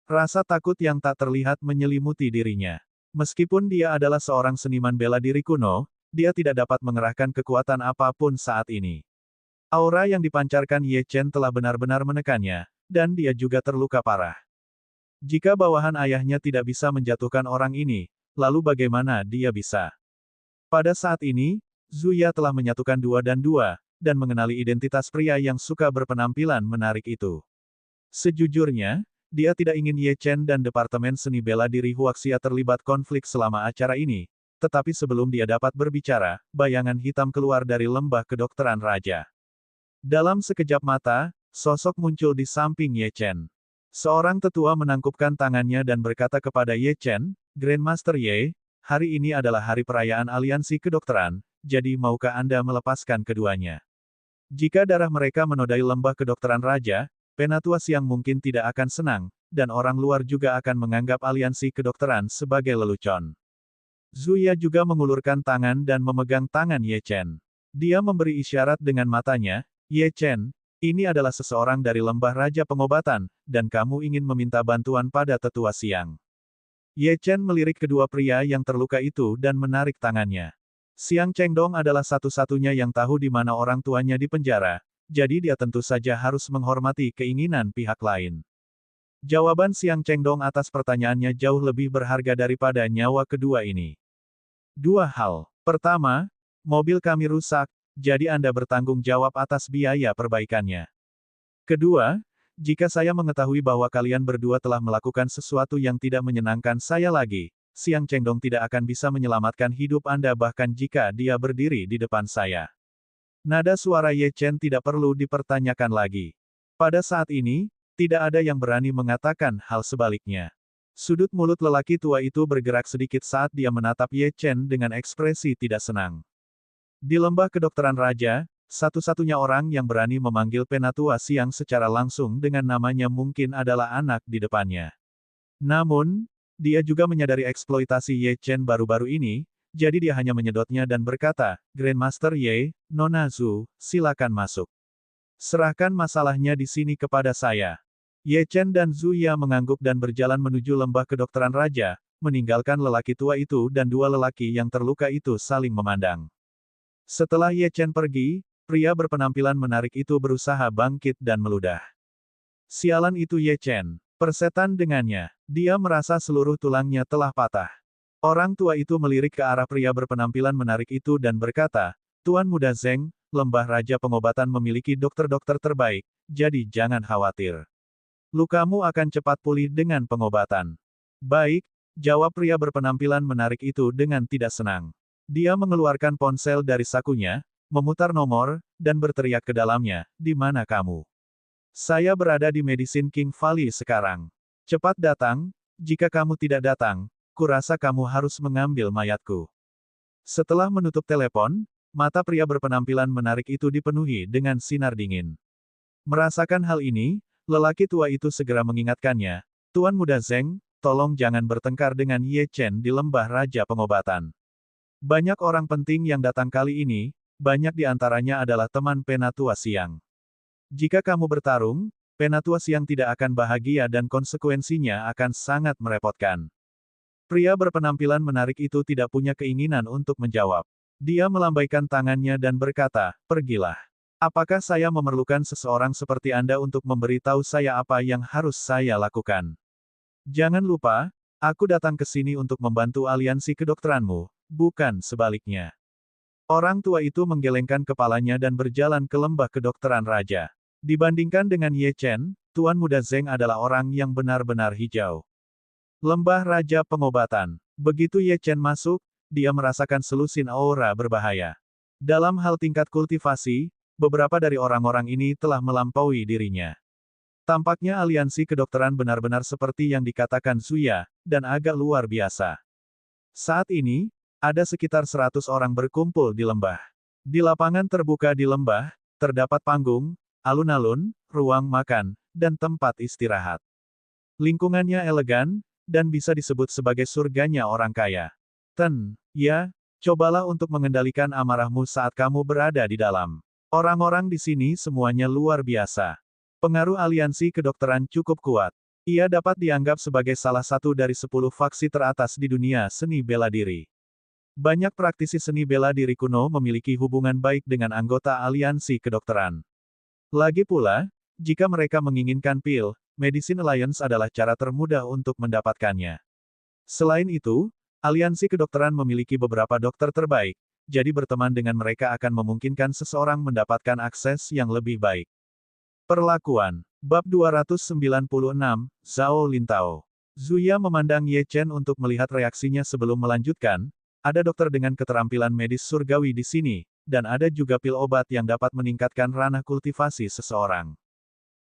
Rasa takut yang tak terlihat menyelimuti dirinya. Meskipun dia adalah seorang seniman bela diri kuno, dia tidak dapat mengerahkan kekuatan apapun saat ini. Aura yang dipancarkan Ye Chen telah benar-benar menekannya, dan dia juga terluka parah. Jika bawahan ayahnya tidak bisa menjatuhkan orang ini, lalu bagaimana dia bisa? Pada saat ini, Zuya telah menyatukan 2 dan 2, dan mengenali identitas pria yang suka berpenampilan menarik itu. Sejujurnya, dia tidak ingin Ye Chen dan Departemen Seni Bela Diri Huaxia terlibat konflik selama acara ini, tetapi sebelum dia dapat berbicara, bayangan hitam keluar dari lembah kedokteran raja. Dalam sekejap mata, sosok muncul di samping Ye Chen. Seorang tetua menangkupkan tangannya dan berkata kepada Ye Chen, "Grandmaster Ye, hari ini adalah hari perayaan aliansi kedokteran, jadi maukah Anda melepaskan keduanya?" Jika darah mereka menodai lembah kedokteran raja, Penatua Siang mungkin tidak akan senang, dan orang luar juga akan menganggap aliansi kedokteran sebagai lelucon. Zuya juga mengulurkan tangan dan memegang tangan Ye Chen. Dia memberi isyarat dengan matanya, "Ye Chen, ini adalah seseorang dari lembah Raja Pengobatan, dan kamu ingin meminta bantuan pada Tetua Siang." Ye Chen melirik kedua pria yang terluka itu dan menarik tangannya. Siang Chengdong adalah satu-satunya yang tahu di mana orang tuanya di penjara, jadi dia tentu saja harus menghormati keinginan pihak lain. Jawaban Siang Chengdong atas pertanyaannya jauh lebih berharga daripada nyawa kedua ini. 2 hal. Pertama, mobil kami rusak, jadi Anda bertanggung jawab atas biaya perbaikannya. Kedua, jika saya mengetahui bahwa kalian berdua telah melakukan sesuatu yang tidak menyenangkan saya lagi, Siang Chengdong tidak akan bisa menyelamatkan hidup Anda bahkan jika dia berdiri di depan saya. Nada suara Ye Chen tidak perlu dipertanyakan lagi. Pada saat ini, tidak ada yang berani mengatakan hal sebaliknya. Sudut mulut lelaki tua itu bergerak sedikit saat dia menatap Ye Chen dengan ekspresi tidak senang. Di lembah kedokteran raja, satu-satunya orang yang berani memanggil Penatua Siang secara langsung dengan namanya mungkin adalah anak di depannya. Namun, dia juga menyadari eksploitasi Ye Chen baru-baru ini, jadi dia hanya menyedotnya dan berkata, Grandmaster Ye, Nona Zhu, silakan masuk. Serahkan masalahnya di sini kepada saya. Ye Chen dan Zhu Ya mengangguk dan berjalan menuju lembah kedokteran raja, meninggalkan lelaki tua itu dan dua lelaki yang terluka itu saling memandang. Setelah Ye Chen pergi, pria berpenampilan menarik itu berusaha bangkit dan meludah. Sialan itu Ye Chen. Persetan dengannya. Dia merasa seluruh tulangnya telah patah. Orang tua itu melirik ke arah pria berpenampilan menarik itu dan berkata, Tuan Muda Zeng, lembah raja pengobatan memiliki dokter-dokter terbaik, jadi jangan khawatir. Lukamu akan cepat pulih dengan pengobatan. Baik, jawab pria berpenampilan menarik itu dengan tidak senang. Dia mengeluarkan ponsel dari sakunya, memutar nomor, dan berteriak ke dalamnya, di mana kamu? Saya berada di Medicine King Valley sekarang. Cepat datang, jika kamu tidak datang, kurasa kamu harus mengambil mayatku. Setelah menutup telepon, mata pria berpenampilan menarik itu dipenuhi dengan sinar dingin. Merasakan hal ini, lelaki tua itu segera mengingatkannya, Tuan Muda Zeng, tolong jangan bertengkar dengan Ye Chen di lembah raja pengobatan. Banyak orang penting yang datang kali ini, banyak di antaranya adalah teman Penatua Siang. Jika kamu bertarung, Penatua Siang tidak akan bahagia dan konsekuensinya akan sangat merepotkan. Pria berpenampilan menarik itu tidak punya keinginan untuk menjawab. Dia melambaikan tangannya dan berkata, pergilah. Apakah saya memerlukan seseorang seperti Anda untuk memberitahu saya apa yang harus saya lakukan? Jangan lupa, aku datang ke sini untuk membantu aliansi kedokteranmu, bukan sebaliknya. Orang tua itu menggelengkan kepalanya dan berjalan ke lembah kedokteran raja. Dibandingkan dengan Ye Chen, Tuan Muda Zeng adalah orang yang benar-benar hijau. Lembah Raja Pengobatan. Begitu Ye Chen masuk, dia merasakan selusin aura berbahaya. Dalam hal tingkat kultivasi, beberapa dari orang-orang ini telah melampaui dirinya. Tampaknya aliansi kedokteran benar-benar seperti yang dikatakan Zuya, dan agak luar biasa. Saat ini, ada sekitar 100 orang berkumpul di lembah. Di lapangan terbuka di lembah, terdapat panggung, alun-alun, ruang makan, dan tempat istirahat. Lingkungannya elegan, dan bisa disebut sebagai surganya orang kaya. Ya, cobalah untuk mengendalikan amarahmu saat kamu berada di dalam. Orang-orang di sini semuanya luar biasa. Pengaruh aliansi kedokteran cukup kuat. Ia dapat dianggap sebagai salah satu dari 10 faksi teratas di dunia seni bela diri. Banyak praktisi seni bela diri kuno memiliki hubungan baik dengan anggota aliansi kedokteran. Lagi pula, jika mereka menginginkan pil, Medicine Alliance adalah cara termudah untuk mendapatkannya. Selain itu, aliansi kedokteran memiliki beberapa dokter terbaik, jadi berteman dengan mereka akan memungkinkan seseorang mendapatkan akses yang lebih baik. Perlakuan. Bab 296, Zhao Lintao. Zuya memandang Ye Chen untuk melihat reaksinya sebelum melanjutkan, ada dokter dengan keterampilan medis surgawi di sini, dan ada juga pil obat yang dapat meningkatkan ranah kultivasi seseorang.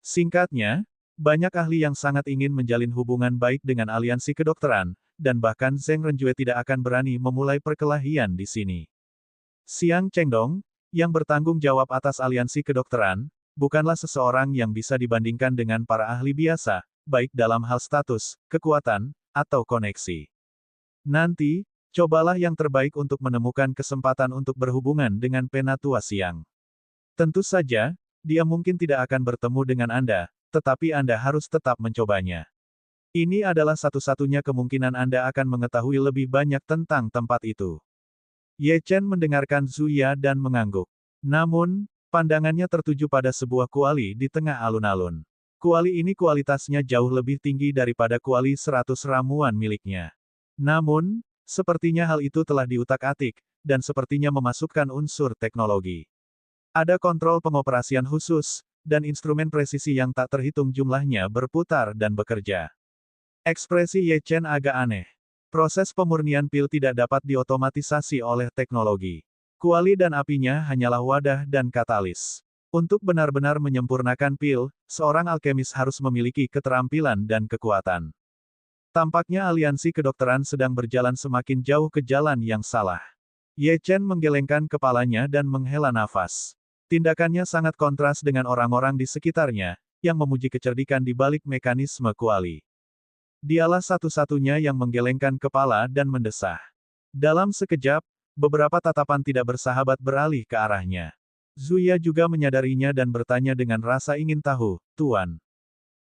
Singkatnya, banyak ahli yang sangat ingin menjalin hubungan baik dengan aliansi kedokteran, dan bahkan Zeng Renjue tidak akan berani memulai perkelahian di sini. Xiang Chengdong, yang bertanggung jawab atas aliansi kedokteran, bukanlah seseorang yang bisa dibandingkan dengan para ahli biasa, baik dalam hal status, kekuatan, atau koneksi. Nanti, cobalah yang terbaik untuk menemukan kesempatan untuk berhubungan dengan Penatua Siang. Tentu saja, dia mungkin tidak akan bertemu dengan Anda, tetapi Anda harus tetap mencobanya. Ini adalah satu-satunya kemungkinan Anda akan mengetahui lebih banyak tentang tempat itu. Ye Chen mendengarkan Zuya dan mengangguk. Namun, pandangannya tertuju pada sebuah kuali di tengah alun-alun. Kuali ini kualitasnya jauh lebih tinggi daripada kuali 100 ramuan miliknya. Namun, sepertinya hal itu telah diutak-atik, dan sepertinya memasukkan unsur teknologi. Ada kontrol pengoperasian khusus, dan instrumen presisi yang tak terhitung jumlahnya berputar dan bekerja. Ekspresi Ye Chen agak aneh. Proses pemurnian pil tidak dapat diotomatisasi oleh teknologi. Kuali dan apinya hanyalah wadah dan katalis. Untuk benar-benar menyempurnakan pil, seorang alkemis harus memiliki keterampilan dan kekuatan. Tampaknya aliansi kedokteran sedang berjalan semakin jauh ke jalan yang salah. Ye Chen menggelengkan kepalanya dan menghela nafas. Tindakannya sangat kontras dengan orang-orang di sekitarnya, yang memuji kecerdikan di balik mekanisme kuali. Dialah satu-satunya yang menggelengkan kepala dan mendesah. Dalam sekejap, beberapa tatapan tidak bersahabat beralih ke arahnya. Zuya juga menyadarinya dan bertanya dengan rasa ingin tahu, Tuan.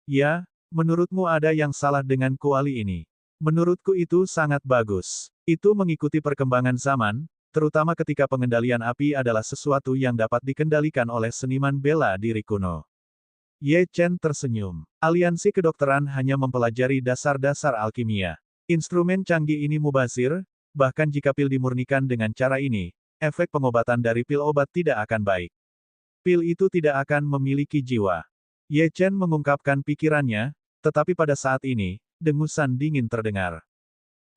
Ya, menurutmu ada yang salah dengan kuali ini? Menurutku itu sangat bagus. Itu mengikuti perkembangan zaman, terutama ketika pengendalian api adalah sesuatu yang dapat dikendalikan oleh seniman bela diri kuno. Ye Chen tersenyum. Aliansi kedokteran hanya mempelajari dasar-dasar alkimia. Instrumen canggih ini mubazir, bahkan jika pil dimurnikan dengan cara ini, efek pengobatan dari pil obat tidak akan baik. Pil itu tidak akan memiliki jiwa. Ye Chen mengungkapkan pikirannya, tetapi pada saat ini, dengusan dingin terdengar.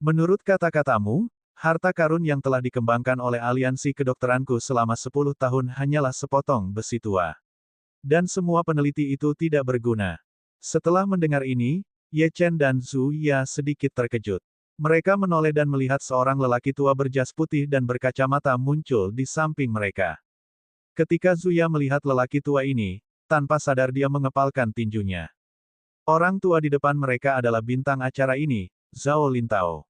Menurut kata-katamu, harta karun yang telah dikembangkan oleh aliansi kedokteranku selama 10 tahun hanyalah sepotong besi tua. Dan semua peneliti itu tidak berguna. Setelah mendengar ini, Ye Chen dan Zhu Ya sedikit terkejut. Mereka menoleh dan melihat seorang lelaki tua berjas putih dan berkacamata muncul di samping mereka. Ketika Zuya melihat lelaki tua ini, tanpa sadar dia mengepalkan tinjunya. Orang tua di depan mereka adalah bintang acara ini, Zhao Lintao.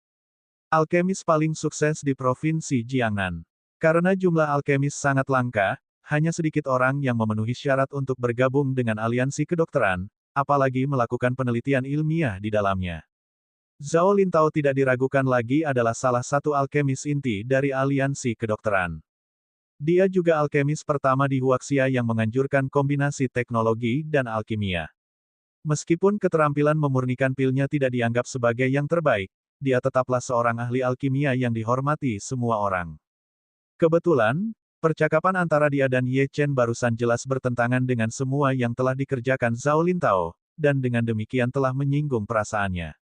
Alkemis paling sukses di provinsi Jiangnan. Karena jumlah alkemis sangat langka, hanya sedikit orang yang memenuhi syarat untuk bergabung dengan aliansi kedokteran, apalagi melakukan penelitian ilmiah di dalamnya. Zhao Lintao tidak diragukan lagi adalah salah satu alkemis inti dari aliansi kedokteran. Dia juga alkemis pertama di Huaxia yang menganjurkan kombinasi teknologi dan alkimia. Meskipun keterampilan memurnikan pilnya tidak dianggap sebagai yang terbaik, dia tetaplah seorang ahli alkimia yang dihormati semua orang. Kebetulan, percakapan antara dia dan Ye Chen barusan jelas bertentangan dengan semua yang telah dikerjakan Zhao Lintao, dan dengan demikian telah menyinggung perasaannya.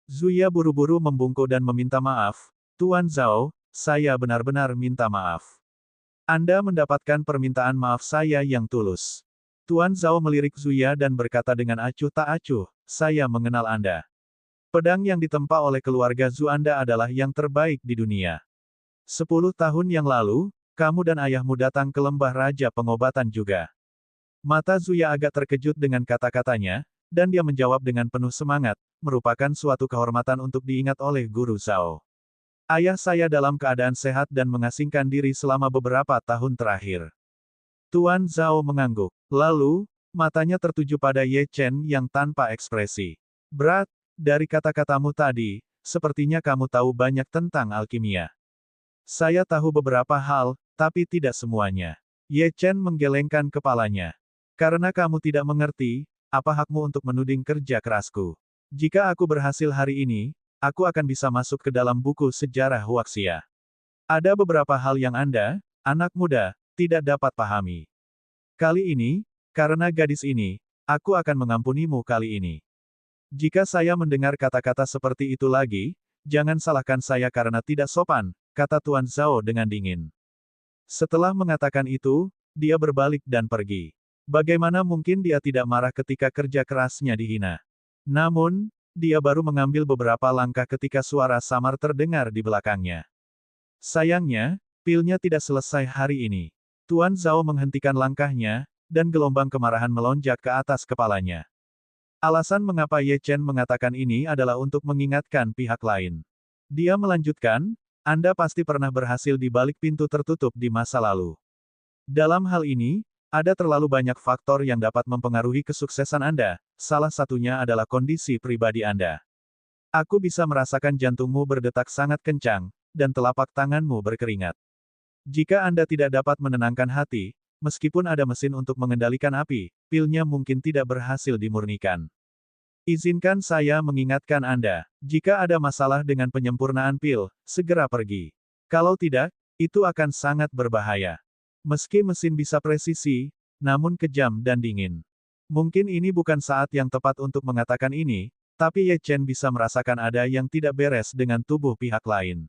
Zuya buru-buru membungkuk dan meminta maaf, Tuan Zhao, saya benar-benar minta maaf. Anda mendapatkan permintaan maaf saya yang tulus. Tuan Zhao melirik Zuya dan berkata dengan acuh tak acuh, saya mengenal Anda. Pedang yang ditempa oleh keluarga Zhu Anda adalah yang terbaik di dunia. 10 tahun yang lalu, kamu dan ayahmu datang ke lembah Raja Pengobatan juga. Mata Zuya agak terkejut dengan kata-katanya, dan dia menjawab dengan penuh semangat, merupakan suatu kehormatan untuk diingat oleh Guru Zhao. Ayah saya dalam keadaan sehat dan mengasingkan diri selama beberapa tahun terakhir. Tuan Zhao mengangguk. Lalu, matanya tertuju pada Ye Chen yang tanpa ekspresi. Berat, dari kata-katamu tadi, sepertinya kamu tahu banyak tentang alkimia. Saya tahu beberapa hal, tapi tidak semuanya. Ye Chen menggelengkan kepalanya. Karena kamu tidak mengerti, apa hakmu untuk menuding kerja kerasku? Jika aku berhasil hari ini, aku akan bisa masuk ke dalam buku sejarah Huaxia. Ada beberapa hal yang Anda, anak muda, tidak dapat pahami. Kali ini, karena gadis ini, aku akan mengampunimu kali ini. Jika saya mendengar kata-kata seperti itu lagi, jangan salahkan saya karena tidak sopan, kata Tuan Zhao dengan dingin. Setelah mengatakan itu, dia berbalik dan pergi. Bagaimana mungkin dia tidak marah ketika kerja kerasnya dihina? Namun, dia baru mengambil beberapa langkah ketika suara samar terdengar di belakangnya. Sayangnya, pilnya tidak selesai hari ini. Tuan Zhao menghentikan langkahnya, dan gelombang kemarahan melonjak ke atas kepalanya. Alasan mengapa Ye Chen mengatakan ini adalah untuk mengingatkan pihak lain. Dia melanjutkan, Anda pasti pernah berhasil di balik pintu tertutup di masa lalu. Dalam hal ini, ada terlalu banyak faktor yang dapat mempengaruhi kesuksesan Anda, salah satunya adalah kondisi pribadi Anda. Aku bisa merasakan jantungmu berdetak sangat kencang, dan telapak tanganmu berkeringat. Jika Anda tidak dapat menenangkan hati, meskipun ada mesin untuk mengendalikan api, pilnya mungkin tidak berhasil dimurnikan. Izinkan saya mengingatkan Anda, jika ada masalah dengan penyempurnaan pil, segera pergi. Kalau tidak, itu akan sangat berbahaya. Meski mesin bisa presisi, namun kejam dan dingin. Mungkin ini bukan saat yang tepat untuk mengatakan ini, tapi Ye Chen bisa merasakan ada yang tidak beres dengan tubuh pihak lain.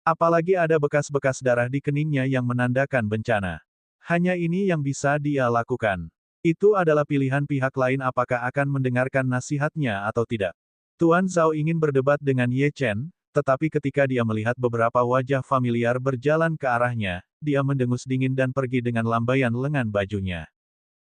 Apalagi ada bekas-bekas darah di keningnya yang menandakan bencana. Hanya ini yang bisa dia lakukan. Itu adalah pilihan pihak lain apakah akan mendengarkan nasihatnya atau tidak. Tuan Zhao ingin berdebat dengan Ye Chen, tetapi ketika dia melihat beberapa wajah familiar berjalan ke arahnya, dia mendengus dingin dan pergi dengan lambaian lengan bajunya.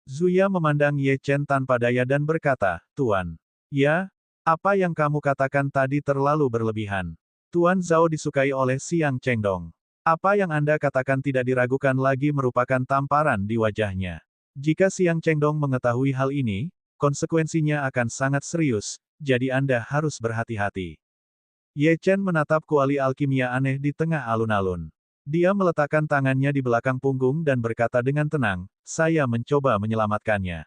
Zuya memandang Ye Chen tanpa daya dan berkata, Tuan. Ya, apa yang kamu katakan tadi terlalu berlebihan. Tuan Zhao disukai oleh Xiang Chengdong. Apa yang Anda katakan tidak diragukan lagi merupakan tamparan di wajahnya. Jika Xiang Chengdong mengetahui hal ini, konsekuensinya akan sangat serius, jadi Anda harus berhati-hati. Ye Chen menatap kuali alkimia aneh di tengah alun-alun. Dia meletakkan tangannya di belakang punggung dan berkata dengan tenang, saya mencoba menyelamatkannya.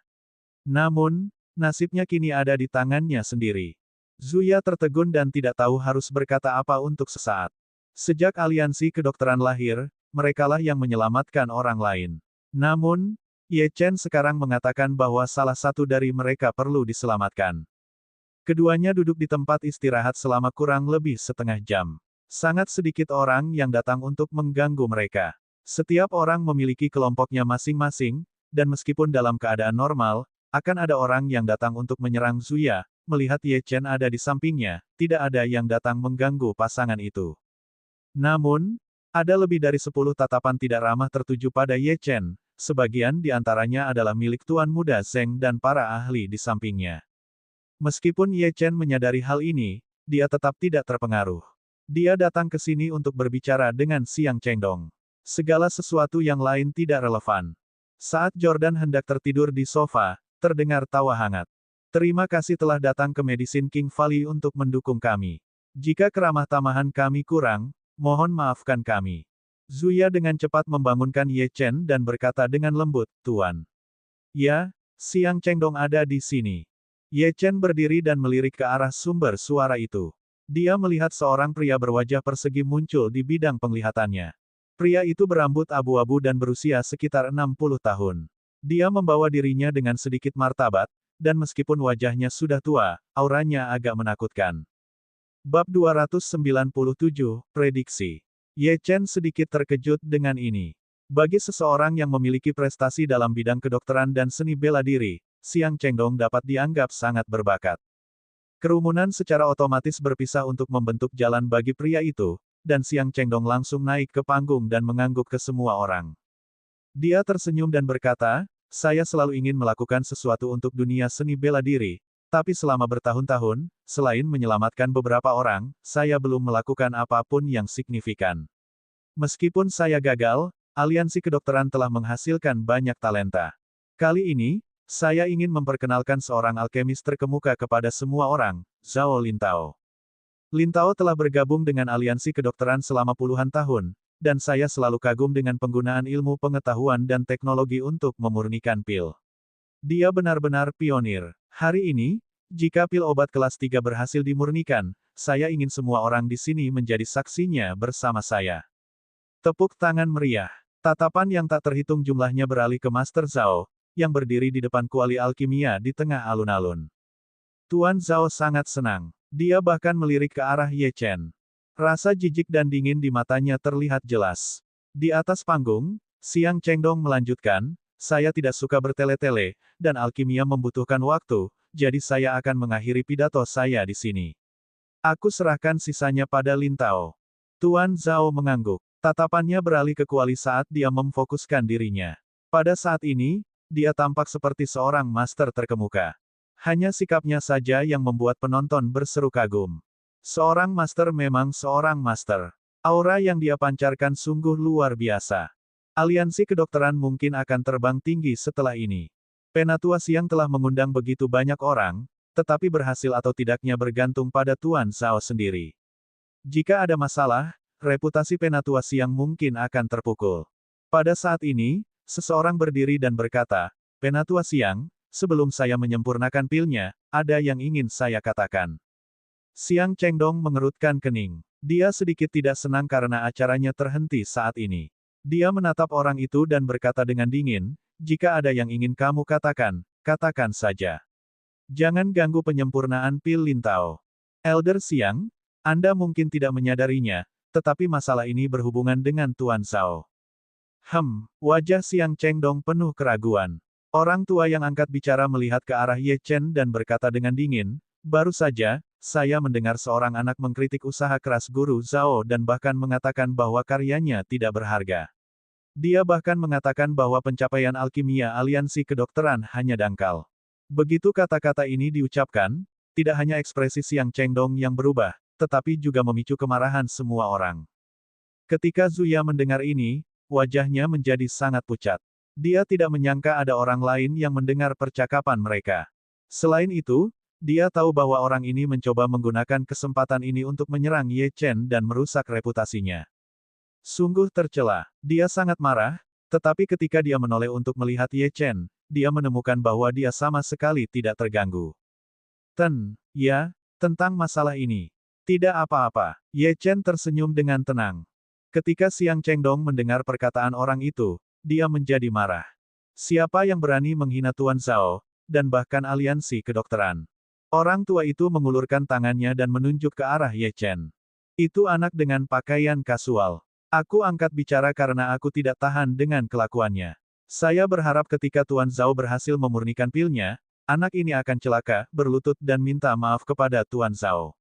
Namun, nasibnya kini ada di tangannya sendiri. Zuya tertegun dan tidak tahu harus berkata apa untuk sesaat. Sejak aliansi kedokteran lahir, merekalah yang menyelamatkan orang lain. Namun, Ye Chen sekarang mengatakan bahwa salah satu dari mereka perlu diselamatkan. Keduanya duduk di tempat istirahat selama kurang lebih setengah jam. Sangat sedikit orang yang datang untuk mengganggu mereka. Setiap orang memiliki kelompoknya masing-masing, dan meskipun dalam keadaan normal, akan ada orang yang datang untuk menyerang Zuya. Melihat Ye Chen ada di sampingnya, tidak ada yang datang mengganggu pasangan itu. Namun, ada lebih dari 10 tatapan tidak ramah tertuju pada Ye Chen. Sebagian di antaranya adalah milik Tuan Muda Zheng dan para ahli di sampingnya. Meskipun Ye Chen menyadari hal ini, dia tetap tidak terpengaruh. Dia datang ke sini untuk berbicara dengan Xiang Chengdong. Segala sesuatu yang lain tidak relevan. Saat Jordan hendak tertidur di sofa, terdengar tawa hangat. Terima kasih telah datang ke Medicine King Valley untuk mendukung kami. Jika keramah tamahan kami kurang, mohon maafkan kami. Zuya dengan cepat membangunkan Ye Chen dan berkata dengan lembut, Tuan. Ya, Xiang Chengdong ada di sini. Ye Chen berdiri dan melirik ke arah sumber suara itu. Dia melihat seorang pria berwajah persegi muncul di bidang penglihatannya. Pria itu berambut abu-abu dan berusia sekitar 60 tahun. Dia membawa dirinya dengan sedikit martabat, dan meskipun wajahnya sudah tua, auranya agak menakutkan. Bab 297, Prediksi. Ye Chen sedikit terkejut dengan ini. Bagi seseorang yang memiliki prestasi dalam bidang kedokteran dan seni bela diri, Xiang Chengdong dapat dianggap sangat berbakat. Kerumunan secara otomatis berpisah untuk membentuk jalan bagi pria itu, dan Xiang Chengdong langsung naik ke panggung dan mengangguk ke semua orang. Dia tersenyum dan berkata, saya selalu ingin melakukan sesuatu untuk dunia seni bela diri, tapi selama bertahun-tahun, selain menyelamatkan beberapa orang, saya belum melakukan apapun yang signifikan. Meskipun saya gagal, aliansi kedokteran telah menghasilkan banyak talenta. Kali ini, saya ingin memperkenalkan seorang alkemis terkemuka kepada semua orang, Zhao Lintao. Lintao telah bergabung dengan aliansi kedokteran selama puluhan tahun, dan saya selalu kagum dengan penggunaan ilmu pengetahuan dan teknologi untuk memurnikan pil. Dia benar-benar pionir. Hari ini, jika pil obat kelas 3 berhasil dimurnikan, saya ingin semua orang di sini menjadi saksinya bersama saya. Tepuk tangan meriah. Tatapan yang tak terhitung jumlahnya beralih ke Master Zhao, yang berdiri di depan kuali alkimia di tengah alun-alun. Tuan Zhao sangat senang. Dia bahkan melirik ke arah Ye Chen. Rasa jijik dan dingin di matanya terlihat jelas. Di atas panggung, Xiang Chengdong melanjutkan, saya tidak suka bertele-tele, dan alkimia membutuhkan waktu, jadi saya akan mengakhiri pidato saya di sini. Aku serahkan sisanya pada Lintao. Tuan Zhao mengangguk. Tatapannya beralih ke kuali saat dia memfokuskan dirinya. Pada saat ini, dia tampak seperti seorang master terkemuka. Hanya sikapnya saja yang membuat penonton berseru kagum. Seorang master memang seorang master. Aura yang dia pancarkan sungguh luar biasa. Aliansi kedokteran mungkin akan terbang tinggi setelah ini. Penatua Siang telah mengundang begitu banyak orang, tetapi berhasil atau tidaknya bergantung pada Tuan Zhao sendiri. Jika ada masalah, reputasi Penatua Siang mungkin akan terpukul. Pada saat ini, seseorang berdiri dan berkata, Penatua Siang, sebelum saya menyempurnakan pilnya, ada yang ingin saya katakan. Xiang Chengdong mengerutkan kening. Dia sedikit tidak senang karena acaranya terhenti saat ini. Dia menatap orang itu dan berkata dengan dingin, jika ada yang ingin kamu katakan, katakan saja. Jangan ganggu penyempurnaan pil Lintao. Elder Xiang, Anda mungkin tidak menyadarinya, tetapi masalah ini berhubungan dengan Tuan Zhao. Wajah Siang Chengdong penuh keraguan. Orang tua yang angkat bicara melihat ke arah Ye Chen dan berkata dengan dingin, baru saja, saya mendengar seorang anak mengkritik usaha keras Guru Zhao dan bahkan mengatakan bahwa karyanya tidak berharga. Dia bahkan mengatakan bahwa pencapaian alkimia aliansi kedokteran hanya dangkal. Begitu kata-kata ini diucapkan, tidak hanya ekspresi Siang Chengdong yang berubah, tetapi juga memicu kemarahan semua orang. Ketika Zuya mendengar ini, wajahnya menjadi sangat pucat. Dia tidak menyangka ada orang lain yang mendengar percakapan mereka. Selain itu, dia tahu bahwa orang ini mencoba menggunakan kesempatan ini untuk menyerang Ye Chen dan merusak reputasinya. Sungguh tercela. Dia sangat marah, tetapi ketika dia menoleh untuk melihat Ye Chen, dia menemukan bahwa dia sama sekali tidak terganggu. Ya, tentang masalah ini. Tidak apa-apa. Ye Chen tersenyum dengan tenang. Ketika Siang Chengdong mendengar perkataan orang itu, dia menjadi marah. Siapa yang berani menghina Tuan Zhao, dan bahkan aliansi kedokteran? Orang tua itu mengulurkan tangannya dan menunjuk ke arah Ye Chen. Itu anak dengan pakaian kasual. Aku angkat bicara karena aku tidak tahan dengan kelakuannya. Saya berharap ketika Tuan Zhao berhasil memurnikan pilnya, anak ini akan celaka, berlutut dan minta maaf kepada Tuan Zhao.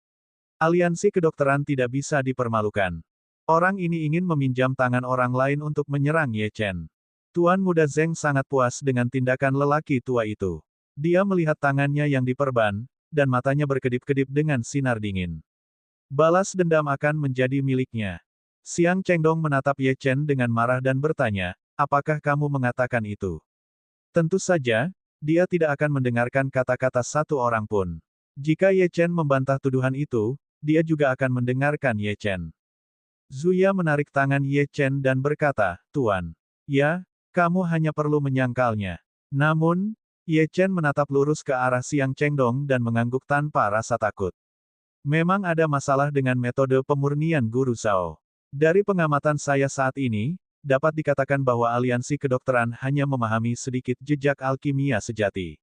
Aliansi kedokteran tidak bisa dipermalukan. Orang ini ingin meminjam tangan orang lain untuk menyerang Ye Chen. Tuan Muda Zeng sangat puas dengan tindakan lelaki tua itu. Dia melihat tangannya yang diperban, dan matanya berkedip-kedip dengan sinar dingin. Balas dendam akan menjadi miliknya. Siang Chengdong menatap Ye Chen dengan marah dan bertanya, apakah kamu mengatakan itu? Tentu saja, dia tidak akan mendengarkan kata-kata satu orang pun. Jika Ye Chen membantah tuduhan itu, dia juga akan mendengarkan Ye Chen. Zuya menarik tangan Ye Chen dan berkata, Tuan. Ya, kamu hanya perlu menyangkalnya. Namun, Ye Chen menatap lurus ke arah Siang Chengdong dan mengangguk tanpa rasa takut. Memang ada masalah dengan metode pemurnian Guru Zhao. Dari pengamatan saya saat ini, dapat dikatakan bahwa aliansi kedokteran hanya memahami sedikit jejak alkimia sejati.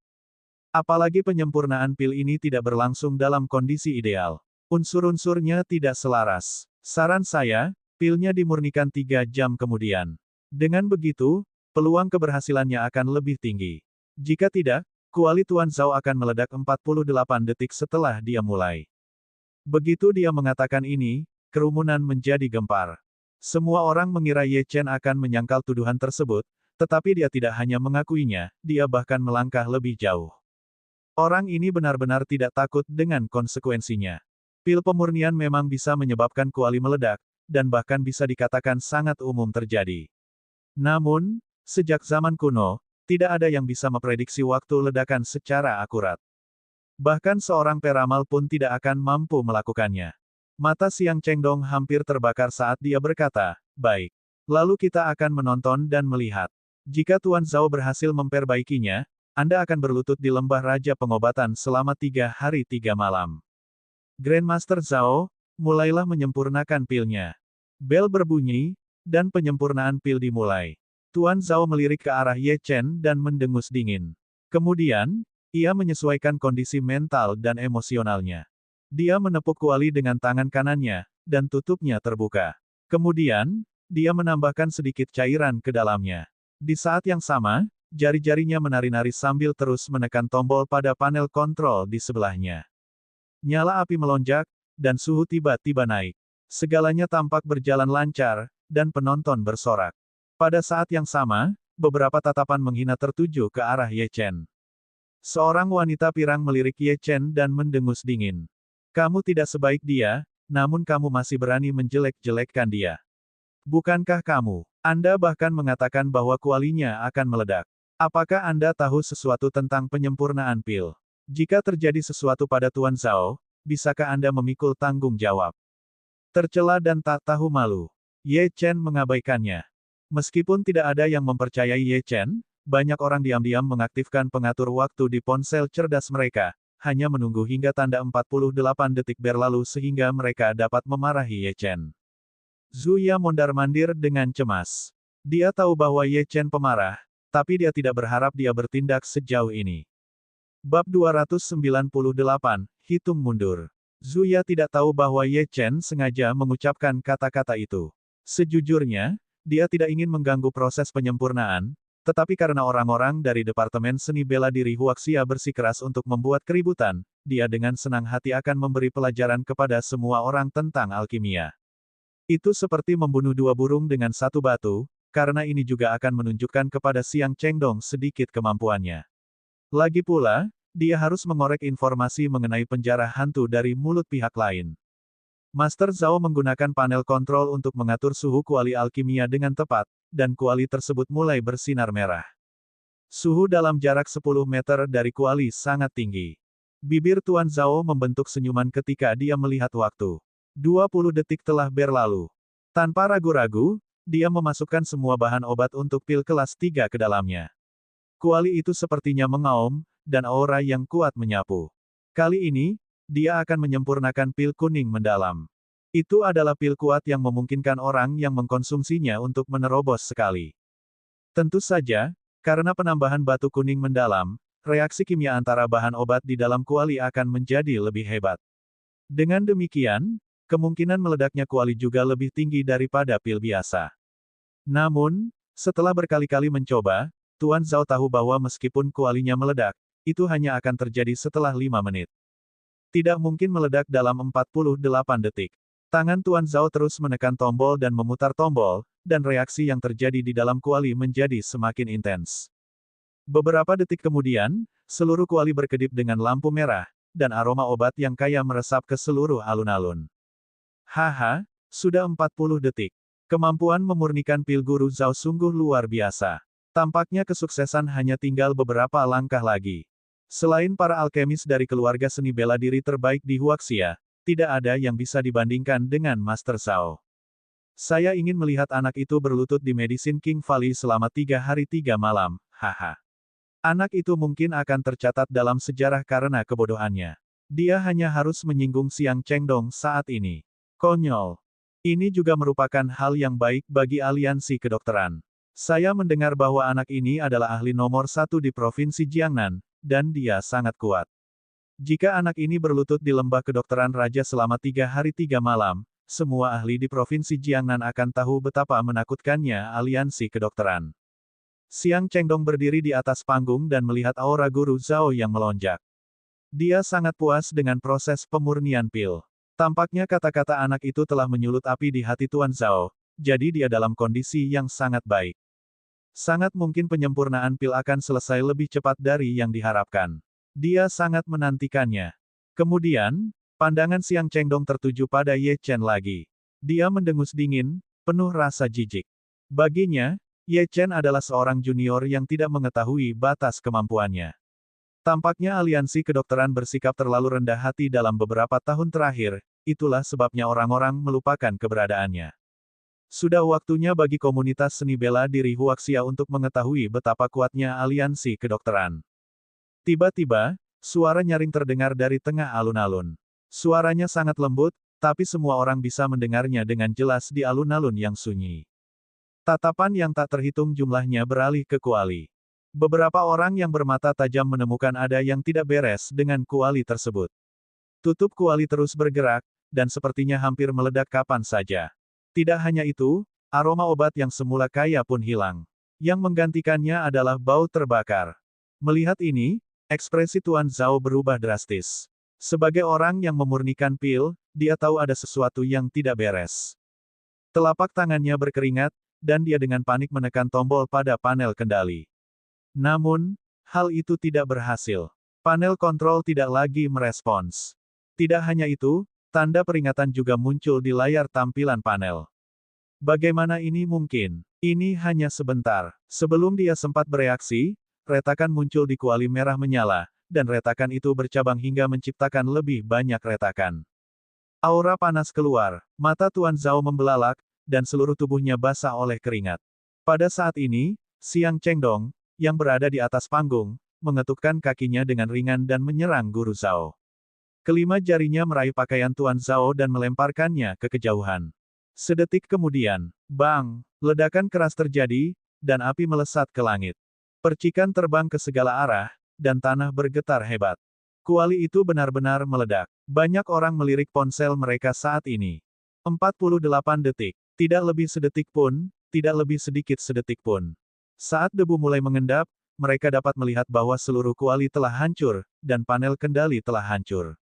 Apalagi penyempurnaan pil ini tidak berlangsung dalam kondisi ideal. Unsur-unsurnya tidak selaras. Saran saya, pilnya dimurnikan 3 jam kemudian. Dengan begitu, peluang keberhasilannya akan lebih tinggi. Jika tidak, kuali Tuan Zhao akan meledak 48 detik setelah dia mulai. Begitu dia mengatakan ini, kerumunan menjadi gempar. Semua orang mengira Ye Chen akan menyangkal tuduhan tersebut, tetapi dia tidak hanya mengakuinya, dia bahkan melangkah lebih jauh. Orang ini benar-benar tidak takut dengan konsekuensinya. Pil pemurnian memang bisa menyebabkan kuali meledak, dan bahkan bisa dikatakan sangat umum terjadi. Namun, sejak zaman kuno, tidak ada yang bisa memprediksi waktu ledakan secara akurat. Bahkan seorang peramal pun tidak akan mampu melakukannya. Mata Siang Chengdong hampir terbakar saat dia berkata, baik. Lalu kita akan menonton dan melihat. Jika Tuan Zhao berhasil memperbaikinya, Anda akan berlutut di lembah Raja Pengobatan selama 3 hari 3 malam. Grandmaster Zhao, mulailah menyempurnakan pilnya. Bel berbunyi, dan penyempurnaan pil dimulai. Tuan Zhao melirik ke arah Ye Chen dan mendengus dingin. Kemudian, ia menyesuaikan kondisi mental dan emosionalnya. Dia menepuk kuali dengan tangan kanannya, dan tutupnya terbuka. Kemudian, dia menambahkan sedikit cairan ke dalamnya. Di saat yang sama, jari-jarinya menari-nari sambil terus menekan tombol pada panel kontrol di sebelahnya. Nyala api melonjak, dan suhu tiba-tiba naik. Segalanya tampak berjalan lancar, dan penonton bersorak. Pada saat yang sama, beberapa tatapan menghina tertuju ke arah Ye Chen. Seorang wanita pirang melirik Ye Chen dan mendengus dingin. Kamu tidak sebaik dia, namun kamu masih berani menjelek-jelekkan dia. Bukankah kamu? Anda bahkan mengatakan bahwa kualinya akan meledak. Apakah Anda tahu sesuatu tentang penyempurnaan pil? Jika terjadi sesuatu pada Tuan Zhao, bisakah Anda memikul tanggung jawab? Tercela dan tak tahu malu. Ye Chen mengabaikannya. Meskipun tidak ada yang mempercayai Ye Chen, banyak orang diam-diam mengaktifkan pengatur waktu di ponsel cerdas mereka, hanya menunggu hingga tanda 48 detik berlalu sehingga mereka dapat memarahi Ye Chen. Zuya mondar-mandir dengan cemas. Dia tahu bahwa Ye Chen pemarah, tapi dia tidak berharap dia bertindak sejauh ini. Bab 298, Hitung Mundur. Zuya tidak tahu bahwa Ye Chen sengaja mengucapkan kata-kata itu. Sejujurnya, dia tidak ingin mengganggu proses penyempurnaan, tetapi karena orang-orang dari Departemen Seni Bela Diri Huaxia bersikeras untuk membuat keributan, dia dengan senang hati akan memberi pelajaran kepada semua orang tentang alkimia. Itu seperti membunuh dua burung dengan satu batu, karena ini juga akan menunjukkan kepada Xiang Chengdong sedikit kemampuannya. Lagi pula, dia harus mengorek informasi mengenai penjara hantu dari mulut pihak lain. Master Zhao menggunakan panel kontrol untuk mengatur suhu kuali alkimia dengan tepat, dan kuali tersebut mulai bersinar merah. Suhu dalam jarak 10 meter dari kuali sangat tinggi. Bibir Tuan Zhao membentuk senyuman ketika dia melihat waktu. 20 detik telah berlalu. Tanpa ragu-ragu, dia memasukkan semua bahan obat untuk pil kelas 3 ke dalamnya. Kuali itu sepertinya mengaum, dan aura yang kuat menyapu. Kali ini, dia akan menyempurnakan pil kuning mendalam. Itu adalah pil kuat yang memungkinkan orang yang mengkonsumsinya untuk menerobos sekali. Tentu saja, karena penambahan batu kuning mendalam, reaksi kimia antara bahan obat di dalam kuali akan menjadi lebih hebat. Dengan demikian, kemungkinan meledaknya kuali juga lebih tinggi daripada pil biasa. Namun, setelah berkali-kali mencoba, Tuan Zhao tahu bahwa meskipun kualinya meledak, itu hanya akan terjadi setelah 5 menit. Tidak mungkin meledak dalam 48 detik. Tangan Tuan Zhao terus menekan tombol dan memutar tombol, dan reaksi yang terjadi di dalam kuali menjadi semakin intens. Beberapa detik kemudian, seluruh kuali berkedip dengan lampu merah, dan aroma obat yang kaya meresap ke seluruh alun-alun. Haha, sudah 40 detik. Kemampuan memurnikan pil Guru Zhao sungguh luar biasa. Tampaknya kesuksesan hanya tinggal beberapa langkah lagi. Selain para alkemis dari keluarga seni bela diri terbaik di Huaxia, tidak ada yang bisa dibandingkan dengan Master Zhao. Saya ingin melihat anak itu berlutut di Medicine King Valley selama 3 hari 3 malam, haha. Anak itu mungkin akan tercatat dalam sejarah karena kebodohannya. Dia hanya harus menyinggung Xiang Chengdong saat ini. Konyol. Ini juga merupakan hal yang baik bagi aliansi kedokteran. Saya mendengar bahwa anak ini adalah ahli nomor 1 di Provinsi Jiangnan, dan dia sangat kuat. Jika anak ini berlutut di lembah kedokteran raja selama 3 hari 3 malam, semua ahli di Provinsi Jiangnan akan tahu betapa menakutkannya aliansi kedokteran. Xiang Chengdong berdiri di atas panggung dan melihat aura Guru Zhao yang melonjak. Dia sangat puas dengan proses pemurnian pil. Tampaknya kata-kata anak itu telah menyulut api di hati Tuan Zhao, jadi dia dalam kondisi yang sangat baik. Sangat mungkin penyempurnaan pil akan selesai lebih cepat dari yang diharapkan. Dia sangat menantikannya. Kemudian, pandangan Xiang Chengdong tertuju pada Ye Chen lagi. Dia mendengus dingin, penuh rasa jijik. Baginya, Ye Chen adalah seorang junior yang tidak mengetahui batas kemampuannya. Tampaknya aliansi kedokteran bersikap terlalu rendah hati dalam beberapa tahun terakhir, itulah sebabnya orang-orang melupakan keberadaannya. Sudah waktunya bagi komunitas seni bela diri Huaxia untuk mengetahui betapa kuatnya aliansi kedokteran. Tiba-tiba, suara nyaring terdengar dari tengah alun-alun. Suaranya sangat lembut, tapi semua orang bisa mendengarnya dengan jelas di alun-alun yang sunyi. Tatapan yang tak terhitung jumlahnya beralih ke kuali. Beberapa orang yang bermata tajam menemukan ada yang tidak beres dengan kuali tersebut. Tutup kuali terus bergerak, dan sepertinya hampir meledak kapan saja. Tidak hanya itu, aroma obat yang semula kaya pun hilang. Yang menggantikannya adalah bau terbakar. Melihat ini, ekspresi Tuan Zhao berubah drastis. Sebagai orang yang memurnikan pil, dia tahu ada sesuatu yang tidak beres. Telapak tangannya berkeringat, dan dia dengan panik menekan tombol pada panel kendali. Namun, hal itu tidak berhasil. Panel kontrol tidak lagi merespons. Tidak hanya itu, tanda peringatan juga muncul di layar tampilan panel. Bagaimana ini mungkin? Ini hanya sebentar. Sebelum dia sempat bereaksi, retakan muncul di kuali merah menyala, dan retakan itu bercabang hingga menciptakan lebih banyak retakan. Aura panas keluar, mata Tuan Zhao membelalak, dan seluruh tubuhnya basah oleh keringat. Pada saat ini, Xiang Chengdong, yang berada di atas panggung, mengetukkan kakinya dengan ringan dan menyerang Guru Zhao. Kelima jarinya meraih pakaian Tuan Zhao dan melemparkannya ke kejauhan. Sedetik kemudian, bang, ledakan keras terjadi, dan api melesat ke langit. Percikan terbang ke segala arah, dan tanah bergetar hebat. Kuali itu benar-benar meledak. Banyak orang melirik ponsel mereka saat ini. 48 detik. Tidak lebih sedetik pun, tidak lebih sedikit sedetik pun. Saat debu mulai mengendap, mereka dapat melihat bahwa seluruh kuali telah hancur, dan panel kendali telah hancur.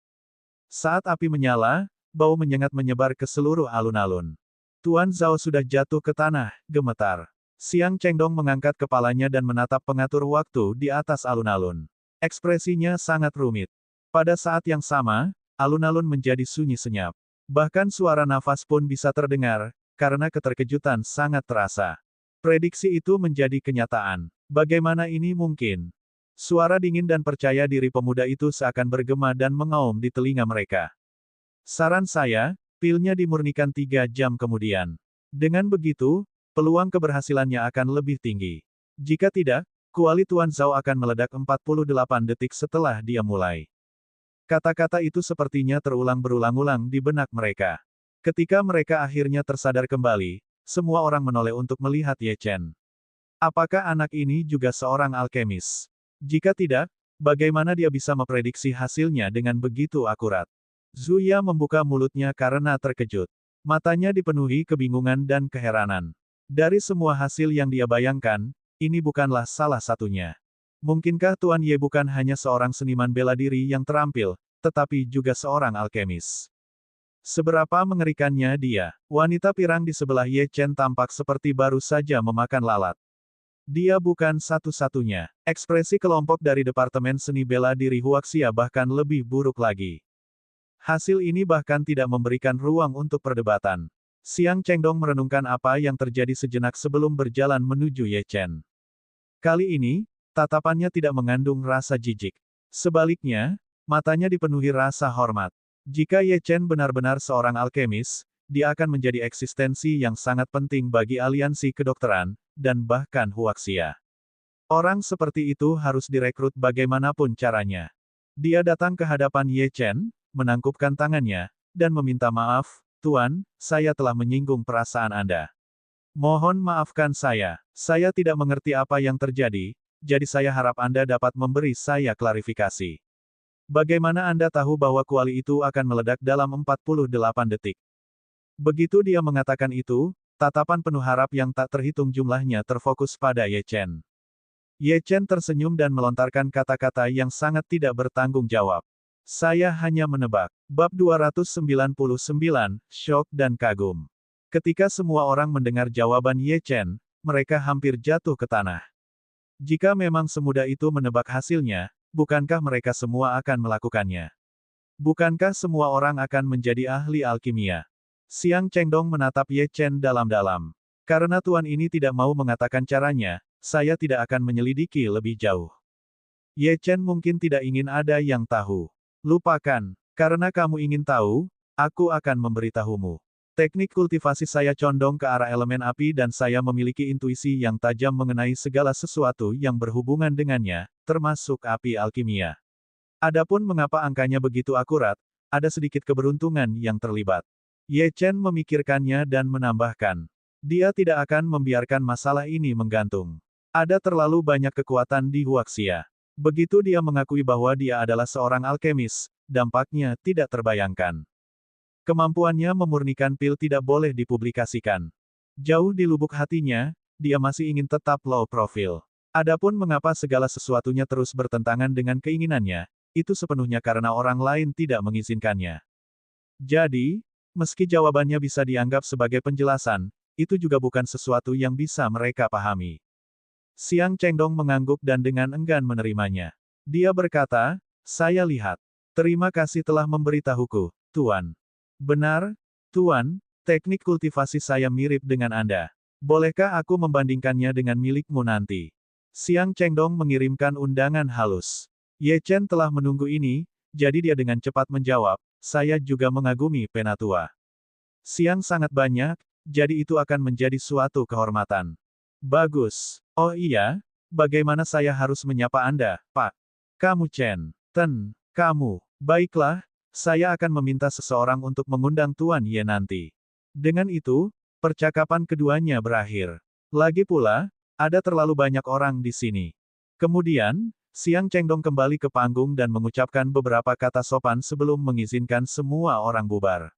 Saat api menyala, bau menyengat menyebar ke seluruh alun-alun. Tuan Zhao sudah jatuh ke tanah, gemetar. Xiang Chengdong mengangkat kepalanya dan menatap pengatur waktu di atas alun-alun. Ekspresinya sangat rumit. Pada saat yang sama, alun-alun menjadi sunyi senyap. Bahkan suara nafas pun bisa terdengar, karena keterkejutan sangat terasa. Prediksi itu menjadi kenyataan. Bagaimana ini mungkin? Suara dingin dan percaya diri pemuda itu seakan bergema dan mengaum di telinga mereka. Saran saya, pilnya dimurnikan 3 jam kemudian. Dengan begitu, peluang keberhasilannya akan lebih tinggi. Jika tidak, kuali Tuan Zhao akan meledak 48 detik setelah dia mulai. Kata-kata itu sepertinya terulang berulang-ulang di benak mereka. Ketika mereka akhirnya tersadar kembali, semua orang menoleh untuk melihat Ye Chen. Apakah anak ini juga seorang alkemis? Jika tidak, bagaimana dia bisa memprediksi hasilnya dengan begitu akurat? Zuya membuka mulutnya karena terkejut. Matanya dipenuhi kebingungan dan keheranan. Dari semua hasil yang dia bayangkan, ini bukanlah salah satunya. Mungkinkah Tuan Ye bukan hanya seorang seniman bela diri yang terampil, tetapi juga seorang alkemis? Seberapa mengerikannya dia, wanita pirang di sebelah Ye Chen tampak seperti baru saja memakan lalat. Dia bukan satu-satunya. Ekspresi kelompok dari Departemen Seni Bela Diri Huaxia bahkan lebih buruk lagi. Hasil ini bahkan tidak memberikan ruang untuk perdebatan. Xiang Chengdong merenungkan apa yang terjadi sejenak sebelum berjalan menuju Ye Chen. Kali ini, tatapannya tidak mengandung rasa jijik. Sebaliknya, matanya dipenuhi rasa hormat. Jika Ye Chen benar-benar seorang alkemis, dia akan menjadi eksistensi yang sangat penting bagi aliansi kedokteran, dan bahkan Huaxia. Orang seperti itu harus direkrut bagaimanapun caranya. Dia datang ke hadapan Ye Chen, menangkupkan tangannya, dan meminta maaf, Tuan, saya telah menyinggung perasaan Anda. Mohon maafkan saya tidak mengerti apa yang terjadi, jadi saya harap Anda dapat memberi saya klarifikasi. Bagaimana Anda tahu bahwa kuali itu akan meledak dalam 48 detik? Begitu dia mengatakan itu, tatapan penuh harap yang tak terhitung jumlahnya terfokus pada Ye Chen. Ye Chen tersenyum dan melontarkan kata-kata yang sangat tidak bertanggung jawab. Saya hanya menebak. Bab 299, Syok dan Kagum. Ketika semua orang mendengar jawaban Ye Chen, mereka hampir jatuh ke tanah. Jika memang semudah itu menebak hasilnya, bukankah mereka semua akan melakukannya? Bukankah semua orang akan menjadi ahli alkimia? Xiang Chengdong menatap Ye Chen dalam-dalam. Karena tuan ini tidak mau mengatakan caranya, saya tidak akan menyelidiki lebih jauh. Ye Chen mungkin tidak ingin ada yang tahu. Lupakan, karena kamu ingin tahu, aku akan memberitahumu. Teknik kultivasi saya condong ke arah elemen api dan saya memiliki intuisi yang tajam mengenai segala sesuatu yang berhubungan dengannya, termasuk api alkimia. Adapun mengapa angkanya begitu akurat, ada sedikit keberuntungan yang terlibat. Ye Chen memikirkannya dan menambahkan. Dia tidak akan membiarkan masalah ini menggantung. Ada terlalu banyak kekuatan di Huaxia. Begitu dia mengakui bahwa dia adalah seorang alkemis, dampaknya tidak terbayangkan. Kemampuannya memurnikan pil tidak boleh dipublikasikan. Jauh di lubuk hatinya, dia masih ingin tetap low profile. Adapun mengapa segala sesuatunya terus bertentangan dengan keinginannya, itu sepenuhnya karena orang lain tidak mengizinkannya. Jadi, meski jawabannya bisa dianggap sebagai penjelasan, itu juga bukan sesuatu yang bisa mereka pahami. Xiang Chengdong mengangguk dan dengan enggan menerimanya. Dia berkata, saya lihat. Terima kasih telah memberitahuku, Tuan. Benar, Tuan, teknik kultivasi saya mirip dengan Anda. Bolehkah aku membandingkannya dengan milikmu nanti? Xiang Chengdong mengirimkan undangan halus. Ye Chen telah menunggu ini, jadi dia dengan cepat menjawab, saya juga mengagumi penatua. Xiang sangat banyak, jadi itu akan menjadi suatu kehormatan. Bagus. Oh iya, bagaimana saya harus menyapa Anda, Pak? Kamu Chen. Kamu. Baiklah, saya akan meminta seseorang untuk mengundang Tuan Ye nanti. Dengan itu, percakapan keduanya berakhir. Lagi pula, ada terlalu banyak orang di sini. Kemudian, Xiang Chengdong kembali ke panggung dan mengucapkan beberapa kata sopan sebelum mengizinkan semua orang bubar.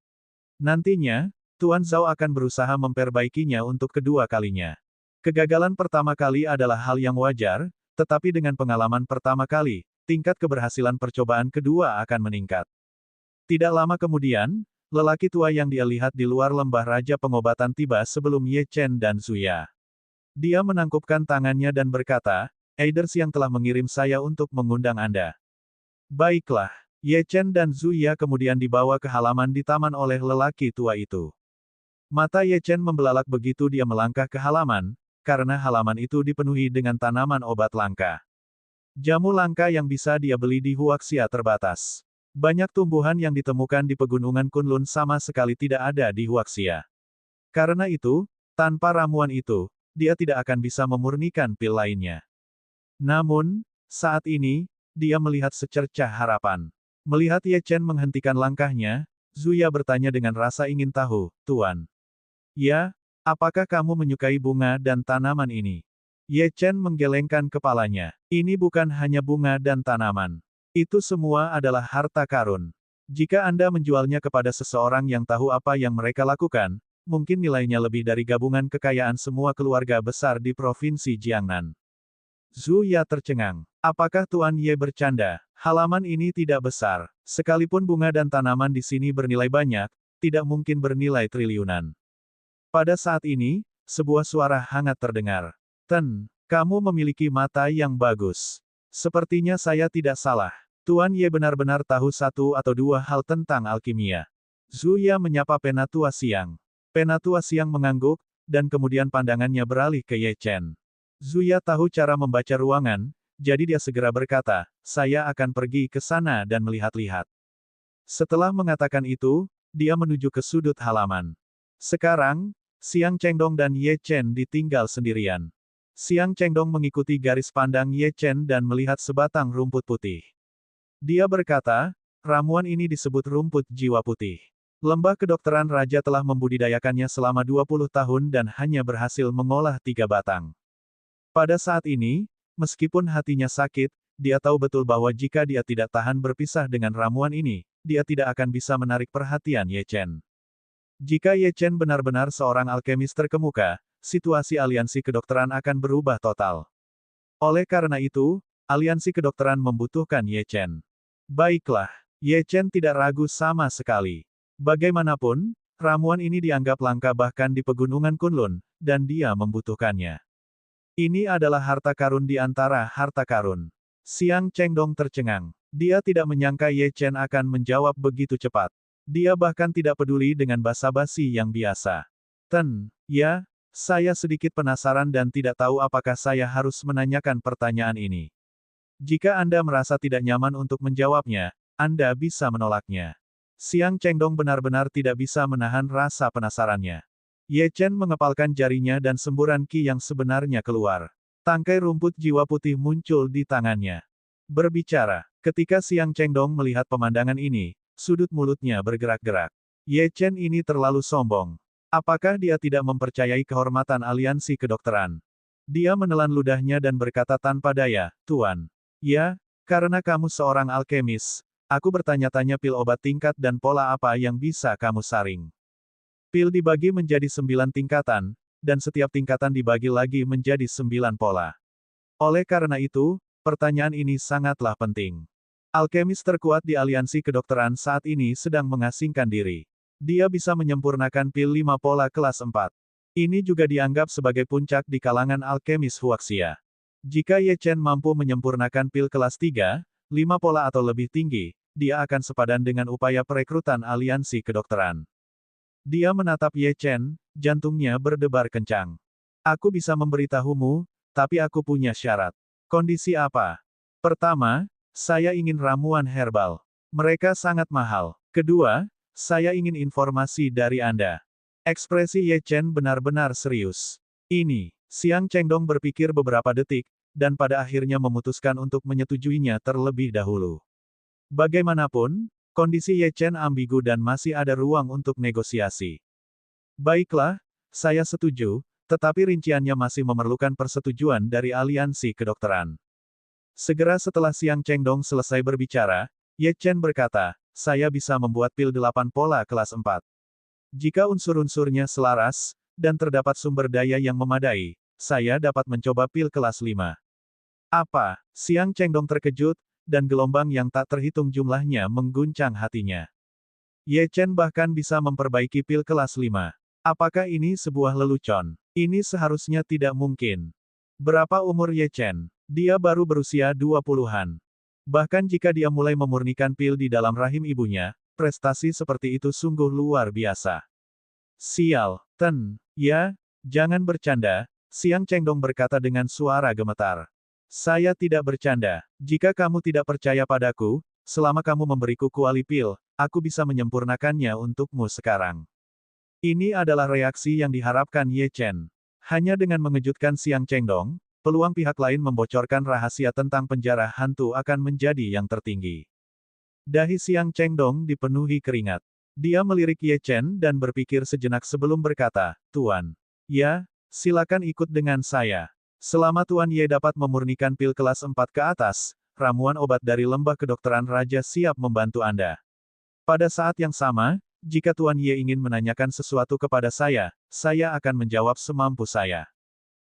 Nantinya, Tuan Zhao akan berusaha memperbaikinya untuk kedua kalinya. Kegagalan pertama kali adalah hal yang wajar, tetapi dengan pengalaman pertama kali, tingkat keberhasilan percobaan kedua akan meningkat. Tidak lama kemudian, lelaki tua yang dia lihat di luar lembah Raja Pengobatan tiba sebelum Ye Chen dan Zuya. Dia menangkupkan tangannya dan berkata, Eiders yang telah mengirim saya untuk mengundang Anda. Baiklah, Ye Chen dan Zuya kemudian dibawa ke halaman di taman oleh lelaki tua itu. Mata Ye Chen membelalak begitu dia melangkah ke halaman, karena halaman itu dipenuhi dengan tanaman obat langka. Jamu langka yang bisa dia beli di Huaxia terbatas. Banyak tumbuhan yang ditemukan di pegunungan Kunlun sama sekali tidak ada di Huaxia. Karena itu, tanpa ramuan itu, dia tidak akan bisa memurnikan pil lainnya. Namun, saat ini, dia melihat secercah harapan. Melihat Ye Chen menghentikan langkahnya, Zuya bertanya dengan rasa ingin tahu, Tuan. Ya, apakah kamu menyukai bunga dan tanaman ini? Ye Chen menggelengkan kepalanya. Ini bukan hanya bunga dan tanaman. Itu semua adalah harta karun. Jika Anda menjualnya kepada seseorang yang tahu apa yang mereka lakukan, mungkin nilainya lebih dari gabungan kekayaan semua keluarga besar di Provinsi Jiangnan. Zuya tercengang. Apakah Tuan Ye bercanda? Halaman ini tidak besar. Sekalipun bunga dan tanaman di sini bernilai banyak, tidak mungkin bernilai triliunan. Pada saat ini, sebuah suara hangat terdengar. Ten, kamu memiliki mata yang bagus. Sepertinya saya tidak salah. Tuan Ye benar-benar tahu satu atau dua hal tentang alkimia. Zuya menyapa Penatua Siang. Penatua Siang mengangguk, dan kemudian pandangannya beralih ke Ye Chen. Zuya tahu cara membaca ruangan, jadi dia segera berkata, saya akan pergi ke sana dan melihat-lihat. Setelah mengatakan itu, dia menuju ke sudut halaman. Sekarang, Xiang Chengdong dan Ye Chen ditinggal sendirian. Xiang Chengdong mengikuti garis pandang Ye Chen dan melihat sebatang rumput putih. Dia berkata, ramuan ini disebut rumput jiwa putih. Lembah kedokteran raja telah membudidayakannya selama 20 tahun dan hanya berhasil mengolah 3 batang. Pada saat ini, meskipun hatinya sakit, dia tahu betul bahwa jika dia tidak tahan berpisah dengan ramuan ini, dia tidak akan bisa menarik perhatian Ye Chen. Jika Ye Chen benar-benar seorang alkemis terkemuka, situasi aliansi kedokteran akan berubah total. Oleh karena itu, aliansi kedokteran membutuhkan Ye Chen. Baiklah, Ye Chen tidak ragu sama sekali. Bagaimanapun, ramuan ini dianggap langka bahkan di pegunungan Kunlun, dan dia membutuhkannya. Ini adalah harta karun di antara harta karun. Xiang Chengdong tercengang. Dia tidak menyangka Ye Chen akan menjawab begitu cepat. Dia bahkan tidak peduli dengan basa-basi yang biasa. Ten, ya, saya sedikit penasaran dan tidak tahu apakah saya harus menanyakan pertanyaan ini. Jika Anda merasa tidak nyaman untuk menjawabnya, Anda bisa menolaknya. Xiang Chengdong benar-benar tidak bisa menahan rasa penasarannya. Ye Chen mengepalkan jarinya dan semburan qi yang sebenarnya keluar. Tangkai rumput jiwa putih muncul di tangannya. Berbicara, ketika Xiang Chengdong melihat pemandangan ini, sudut mulutnya bergerak-gerak. Ye Chen ini terlalu sombong. Apakah dia tidak mempercayai kehormatan aliansi kedokteran? Dia menelan ludahnya dan berkata tanpa daya, Tuan. Ya, karena kamu seorang alkemis, aku bertanya-tanya pil obat tingkat dan pola apa yang bisa kamu saring. Pil dibagi menjadi 9 tingkatan, dan setiap tingkatan dibagi lagi menjadi 9 pola. Oleh karena itu, pertanyaan ini sangatlah penting. Alkemis terkuat di aliansi kedokteran saat ini sedang mengasingkan diri. Dia bisa menyempurnakan pil 5 pola kelas 4. Ini juga dianggap sebagai puncak di kalangan alkemis Huaxia. Jika Ye Chen mampu menyempurnakan pil kelas 3, 5 pola atau lebih tinggi, dia akan sepadan dengan upaya perekrutan aliansi kedokteran. Dia menatap Ye Chen, jantungnya berdebar kencang. Aku bisa memberitahumu, tapi aku punya syarat. Kondisi apa? Pertama, saya ingin ramuan herbal. Mereka sangat mahal. Kedua, saya ingin informasi dari Anda. Ekspresi Ye Chen benar-benar serius. Ini, Xiang Chengdong berpikir beberapa detik, dan pada akhirnya memutuskan untuk menyetujuinya terlebih dahulu. Bagaimanapun, kondisi Ye Chen ambigu dan masih ada ruang untuk negosiasi. Baiklah, saya setuju, tetapi rinciannya masih memerlukan persetujuan dari aliansi kedokteran. Segera setelah Xiang Chengdong selesai berbicara, Ye Chen berkata, saya bisa membuat pil 8 pola kelas 4. Jika unsur-unsurnya selaras, dan terdapat sumber daya yang memadai, saya dapat mencoba pil kelas 5. Apa? Xiang Chengdong terkejut, dan gelombang yang tak terhitung jumlahnya mengguncang hatinya. Ye Chen bahkan bisa memperbaiki pil kelas 5. Apakah ini sebuah lelucon? Ini seharusnya tidak mungkin. Berapa umur Ye Chen? Dia baru berusia 20-an. Bahkan jika dia mulai memurnikan pil di dalam rahim ibunya, prestasi seperti itu sungguh luar biasa. Sial, Ten, ya, jangan bercanda, Xiang Chengdong berkata dengan suara gemetar. Saya tidak bercanda, jika kamu tidak percaya padaku, selama kamu memberiku kuali pil, aku bisa menyempurnakannya untukmu sekarang. Ini adalah reaksi yang diharapkan Ye Chen. Hanya dengan mengejutkan Xiang Chengdong, peluang pihak lain membocorkan rahasia tentang penjara hantu akan menjadi yang tertinggi. Dahi Xiang Chengdong dipenuhi keringat. Dia melirik Ye Chen dan berpikir sejenak sebelum berkata, Tuan. Ya, silakan ikut dengan saya. Selama Tuan Ye dapat memurnikan pil kelas 4 ke atas, ramuan obat dari lembah kedokteran raja siap membantu Anda. Pada saat yang sama, jika Tuan Ye ingin menanyakan sesuatu kepada saya akan menjawab semampu saya.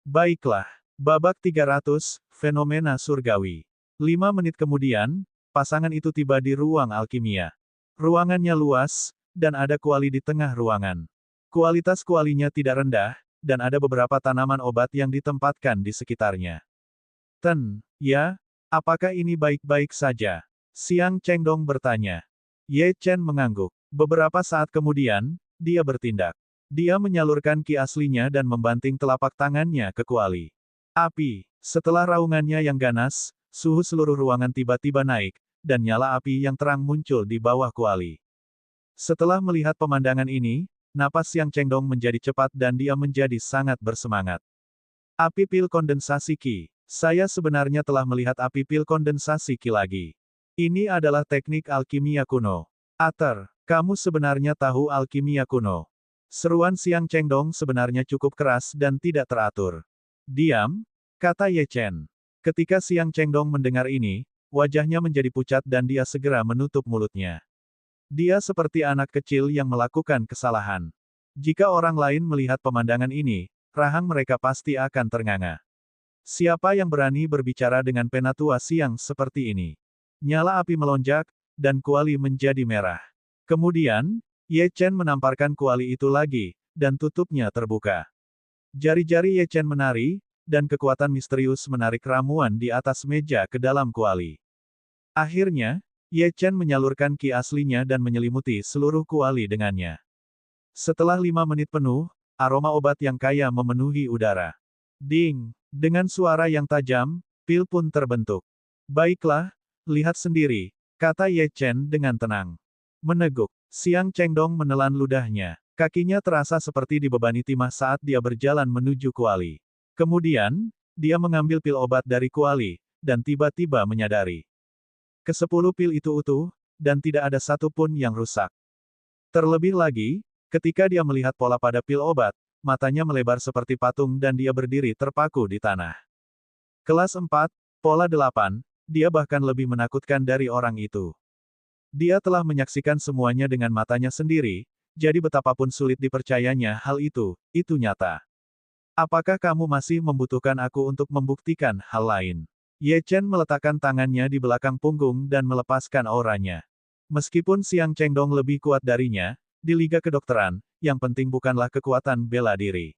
Baiklah. Babak 300, Fenomena Surgawi. 5 menit kemudian, pasangan itu tiba di ruang alkimia. Ruangannya luas, dan ada kuali di tengah ruangan. Kualitas kualinya tidak rendah, dan ada beberapa tanaman obat yang ditempatkan di sekitarnya. Ten, ya, apakah ini baik-baik saja? Xiang Chengdong bertanya. Ye Chen mengangguk. Beberapa saat kemudian, dia bertindak. Dia menyalurkan ki aslinya dan membanting telapak tangannya ke kuali. Api. Setelah raungannya yang ganas, suhu seluruh ruangan tiba-tiba naik, dan nyala api yang terang muncul di bawah kuali. Setelah melihat pemandangan ini, napas Xiang Chengdong menjadi cepat dan dia menjadi sangat bersemangat. Api pil kondensasi Qi. Saya sebenarnya telah melihat api pil kondensasi Qi lagi. Ini adalah teknik alkimia kuno. Ater, kamu sebenarnya tahu alkimia kuno. Seruan Xiang Chengdong sebenarnya cukup keras dan tidak teratur. Diam, kata Ye Chen. Ketika Xiang Chengdong mendengar ini, wajahnya menjadi pucat dan dia segera menutup mulutnya. Dia seperti anak kecil yang melakukan kesalahan. Jika orang lain melihat pemandangan ini, rahang mereka pasti akan ternganga. Siapa yang berani berbicara dengan penatua Xiang seperti ini? Nyala api melonjak, dan kuali menjadi merah. Kemudian, Ye Chen menamparkan kuali itu lagi, dan tutupnya terbuka. Jari-jari Ye Chen menari, dan kekuatan misterius menarik ramuan di atas meja ke dalam kuali. Akhirnya, Ye Chen menyalurkan ki aslinya dan menyelimuti seluruh kuali dengannya. Setelah 5 menit penuh, aroma obat yang kaya memenuhi udara. Ding! Dengan suara yang tajam, pil pun terbentuk. Baiklah, lihat sendiri, kata Ye Chen dengan tenang. Meneguk, Xiang Chengdong menelan ludahnya. Kakinya terasa seperti dibebani timah saat dia berjalan menuju kuali. Kemudian, dia mengambil pil obat dari kuali, dan tiba-tiba menyadari. Ke-10 pil itu utuh, dan tidak ada satu pun yang rusak. Terlebih lagi, ketika dia melihat pola pada pil obat, matanya melebar seperti patung dan dia berdiri terpaku di tanah. Kelas 4, pola 8, dia bahkan lebih menakutkan dari orang itu. Dia telah menyaksikan semuanya dengan matanya sendiri, jadi betapapun sulit dipercayanya hal itu nyata. Apakah kamu masih membutuhkan aku untuk membuktikan hal lain? Ye Chen meletakkan tangannya di belakang punggung dan melepaskan auranya. Meskipun Xiang Chengdong lebih kuat darinya, di Liga Kedokteran, yang penting bukanlah kekuatan bela diri.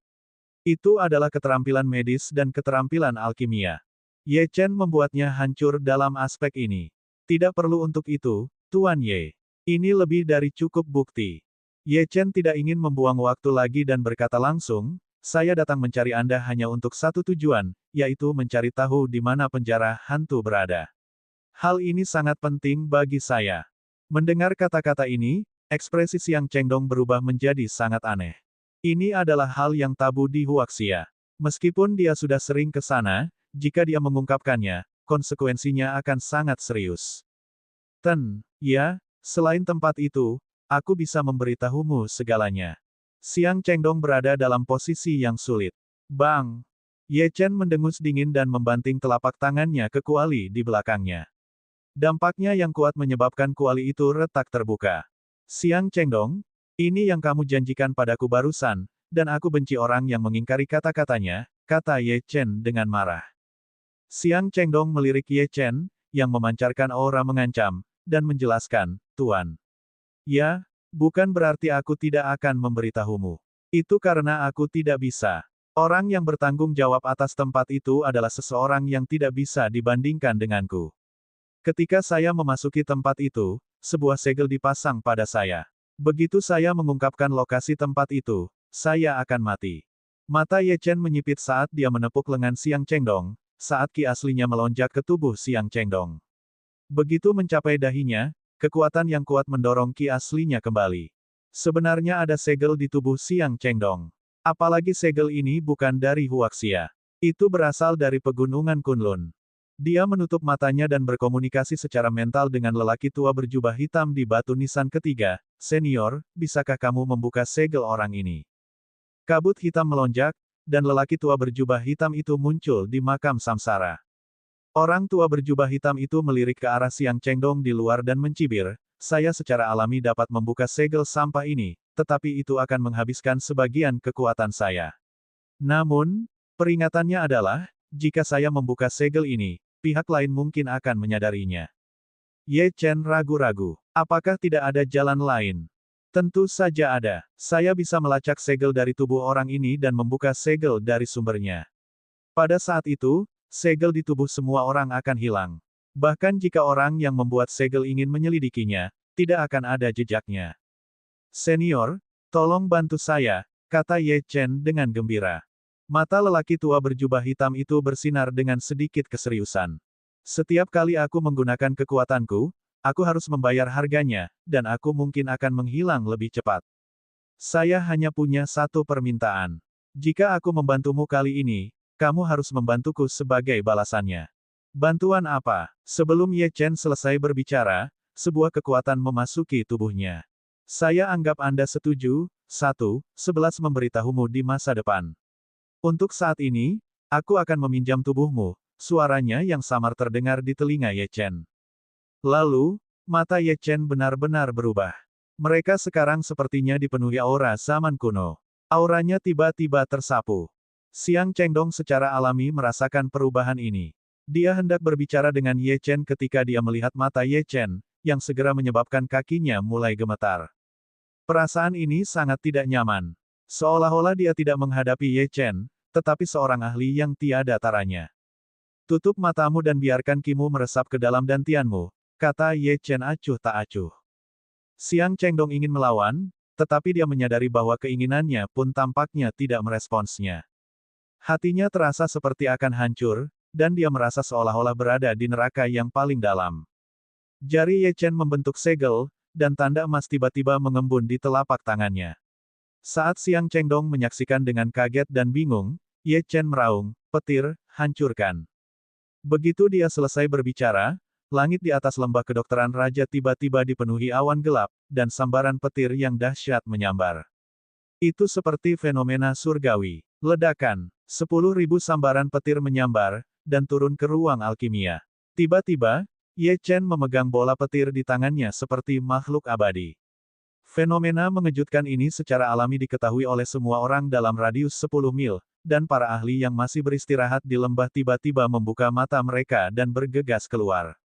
Itu adalah keterampilan medis dan keterampilan alkimia. Ye Chen membuatnya hancur dalam aspek ini. Tidak perlu untuk itu, Tuan Ye. Ini lebih dari cukup bukti. Ye Chen tidak ingin membuang waktu lagi dan berkata langsung, saya datang mencari Anda hanya untuk satu tujuan, yaitu mencari tahu di mana penjara hantu berada. Hal ini sangat penting bagi saya. Mendengar kata-kata ini, ekspresi Xiang Chengdong berubah menjadi sangat aneh. Ini adalah hal yang tabu di Huaxia. Meskipun dia sudah sering ke sana, jika dia mengungkapkannya, konsekuensinya akan sangat serius. Ten, ya, selain tempat itu, aku bisa memberitahumu segalanya. Xiang Chengdong berada dalam posisi yang sulit. Bang! Ye Chen mendengus dingin dan membanting telapak tangannya ke kuali di belakangnya. Dampaknya yang kuat menyebabkan kuali itu retak terbuka. Xiang Chengdong, Ini yang kamu janjikan padaku barusan, dan aku benci orang yang mengingkari kata-katanya, kata Ye Chen dengan marah. Xiang Chengdong melirik Ye Chen, yang memancarkan aura mengancam, dan menjelaskan, Tuan. Ya, bukan berarti aku tidak akan memberitahumu. Itu karena aku tidak bisa. Orang yang bertanggung jawab atas tempat itu adalah seseorang yang tidak bisa dibandingkan denganku. Ketika saya memasuki tempat itu, sebuah segel dipasang pada saya. Begitu saya mengungkapkan lokasi tempat itu, saya akan mati. Mata Ye Chen menyipit saat dia menepuk lengan Xiang Chengdong, saat ki aslinya melonjak ke tubuh Xiang Chengdong. Begitu mencapai dahinya, kekuatan yang kuat mendorong ki aslinya kembali. Sebenarnya ada segel di tubuh Xiang Chengdong. Apalagi segel ini bukan dari Huaxia. Itu berasal dari pegunungan Kunlun. Dia menutup matanya dan berkomunikasi secara mental dengan lelaki tua berjubah hitam di batu nisan ketiga. Senior, bisakah kamu membuka segel orang ini? Kabut hitam melonjak, dan lelaki tua berjubah hitam itu muncul di makam samsara. Orang tua berjubah hitam itu melirik ke arah Xiang Chengdong di luar dan mencibir, saya secara alami dapat membuka segel sampah ini, tetapi itu akan menghabiskan sebagian kekuatan saya. Namun, peringatannya adalah, jika saya membuka segel ini, pihak lain mungkin akan menyadarinya. Ye Chen ragu-ragu. Apakah tidak ada jalan lain? Tentu saja ada. Saya bisa melacak segel dari tubuh orang ini dan membuka segel dari sumbernya. Pada saat itu, segel di tubuh semua orang akan hilang. Bahkan jika orang yang membuat segel ingin menyelidikinya, tidak akan ada jejaknya. Senior, tolong bantu saya, kata Ye Chen dengan gembira. Mata lelaki tua berjubah hitam itu bersinar dengan sedikit keseriusan. Setiap kali aku menggunakan kekuatanku, aku harus membayar harganya, dan aku mungkin akan menghilang lebih cepat. Saya hanya punya satu permintaan. Jika aku membantumu kali ini, kamu harus membantuku sebagai balasannya. Bantuan apa? Sebelum Ye Chen selesai berbicara, sebuah kekuatan memasuki tubuhnya. Saya anggap Anda setuju, 11 memberitahumu di masa depan. Untuk saat ini, aku akan meminjam tubuhmu, suaranya yang samar terdengar di telinga Ye Chen. Lalu, mata Ye Chen benar-benar berubah. Mereka sekarang sepertinya dipenuhi aura zaman kuno. Auranya tiba-tiba tersapu. Xiang Chengdong secara alami merasakan perubahan ini. Dia hendak berbicara dengan Ye Chen ketika dia melihat mata Ye Chen, yang segera menyebabkan kakinya mulai gemetar. Perasaan ini sangat tidak nyaman. Seolah-olah dia tidak menghadapi Ye Chen, tetapi seorang ahli yang tiada taranya. Tutup matamu dan biarkan kimu meresap ke dalam dantianmu, kata Ye Chen acuh tak acuh. Xiang Chengdong ingin melawan, tetapi dia menyadari bahwa keinginannya pun tampaknya tidak meresponsnya. Hatinya terasa seperti akan hancur, dan dia merasa seolah-olah berada di neraka yang paling dalam. Jari Ye Chen membentuk segel, dan tanda emas tiba-tiba mengembun di telapak tangannya. Saat Xiang Chengdong menyaksikan dengan kaget dan bingung, Ye Chen meraung, petir, hancurkan. Begitu dia selesai berbicara, langit di atas lembah kedokteran raja tiba-tiba dipenuhi awan gelap, dan sambaran petir yang dahsyat menyambar. Itu seperti fenomena surgawi. Ledakan, 10.000 sambaran petir menyambar, dan turun ke ruang alkimia. Tiba-tiba, Ye Chen memegang bola petir di tangannya seperti makhluk abadi. Fenomena mengejutkan ini secara alami diketahui oleh semua orang dalam radius 10 mil, dan para ahli yang masih beristirahat di lembah tiba-tiba membuka mata mereka dan bergegas keluar.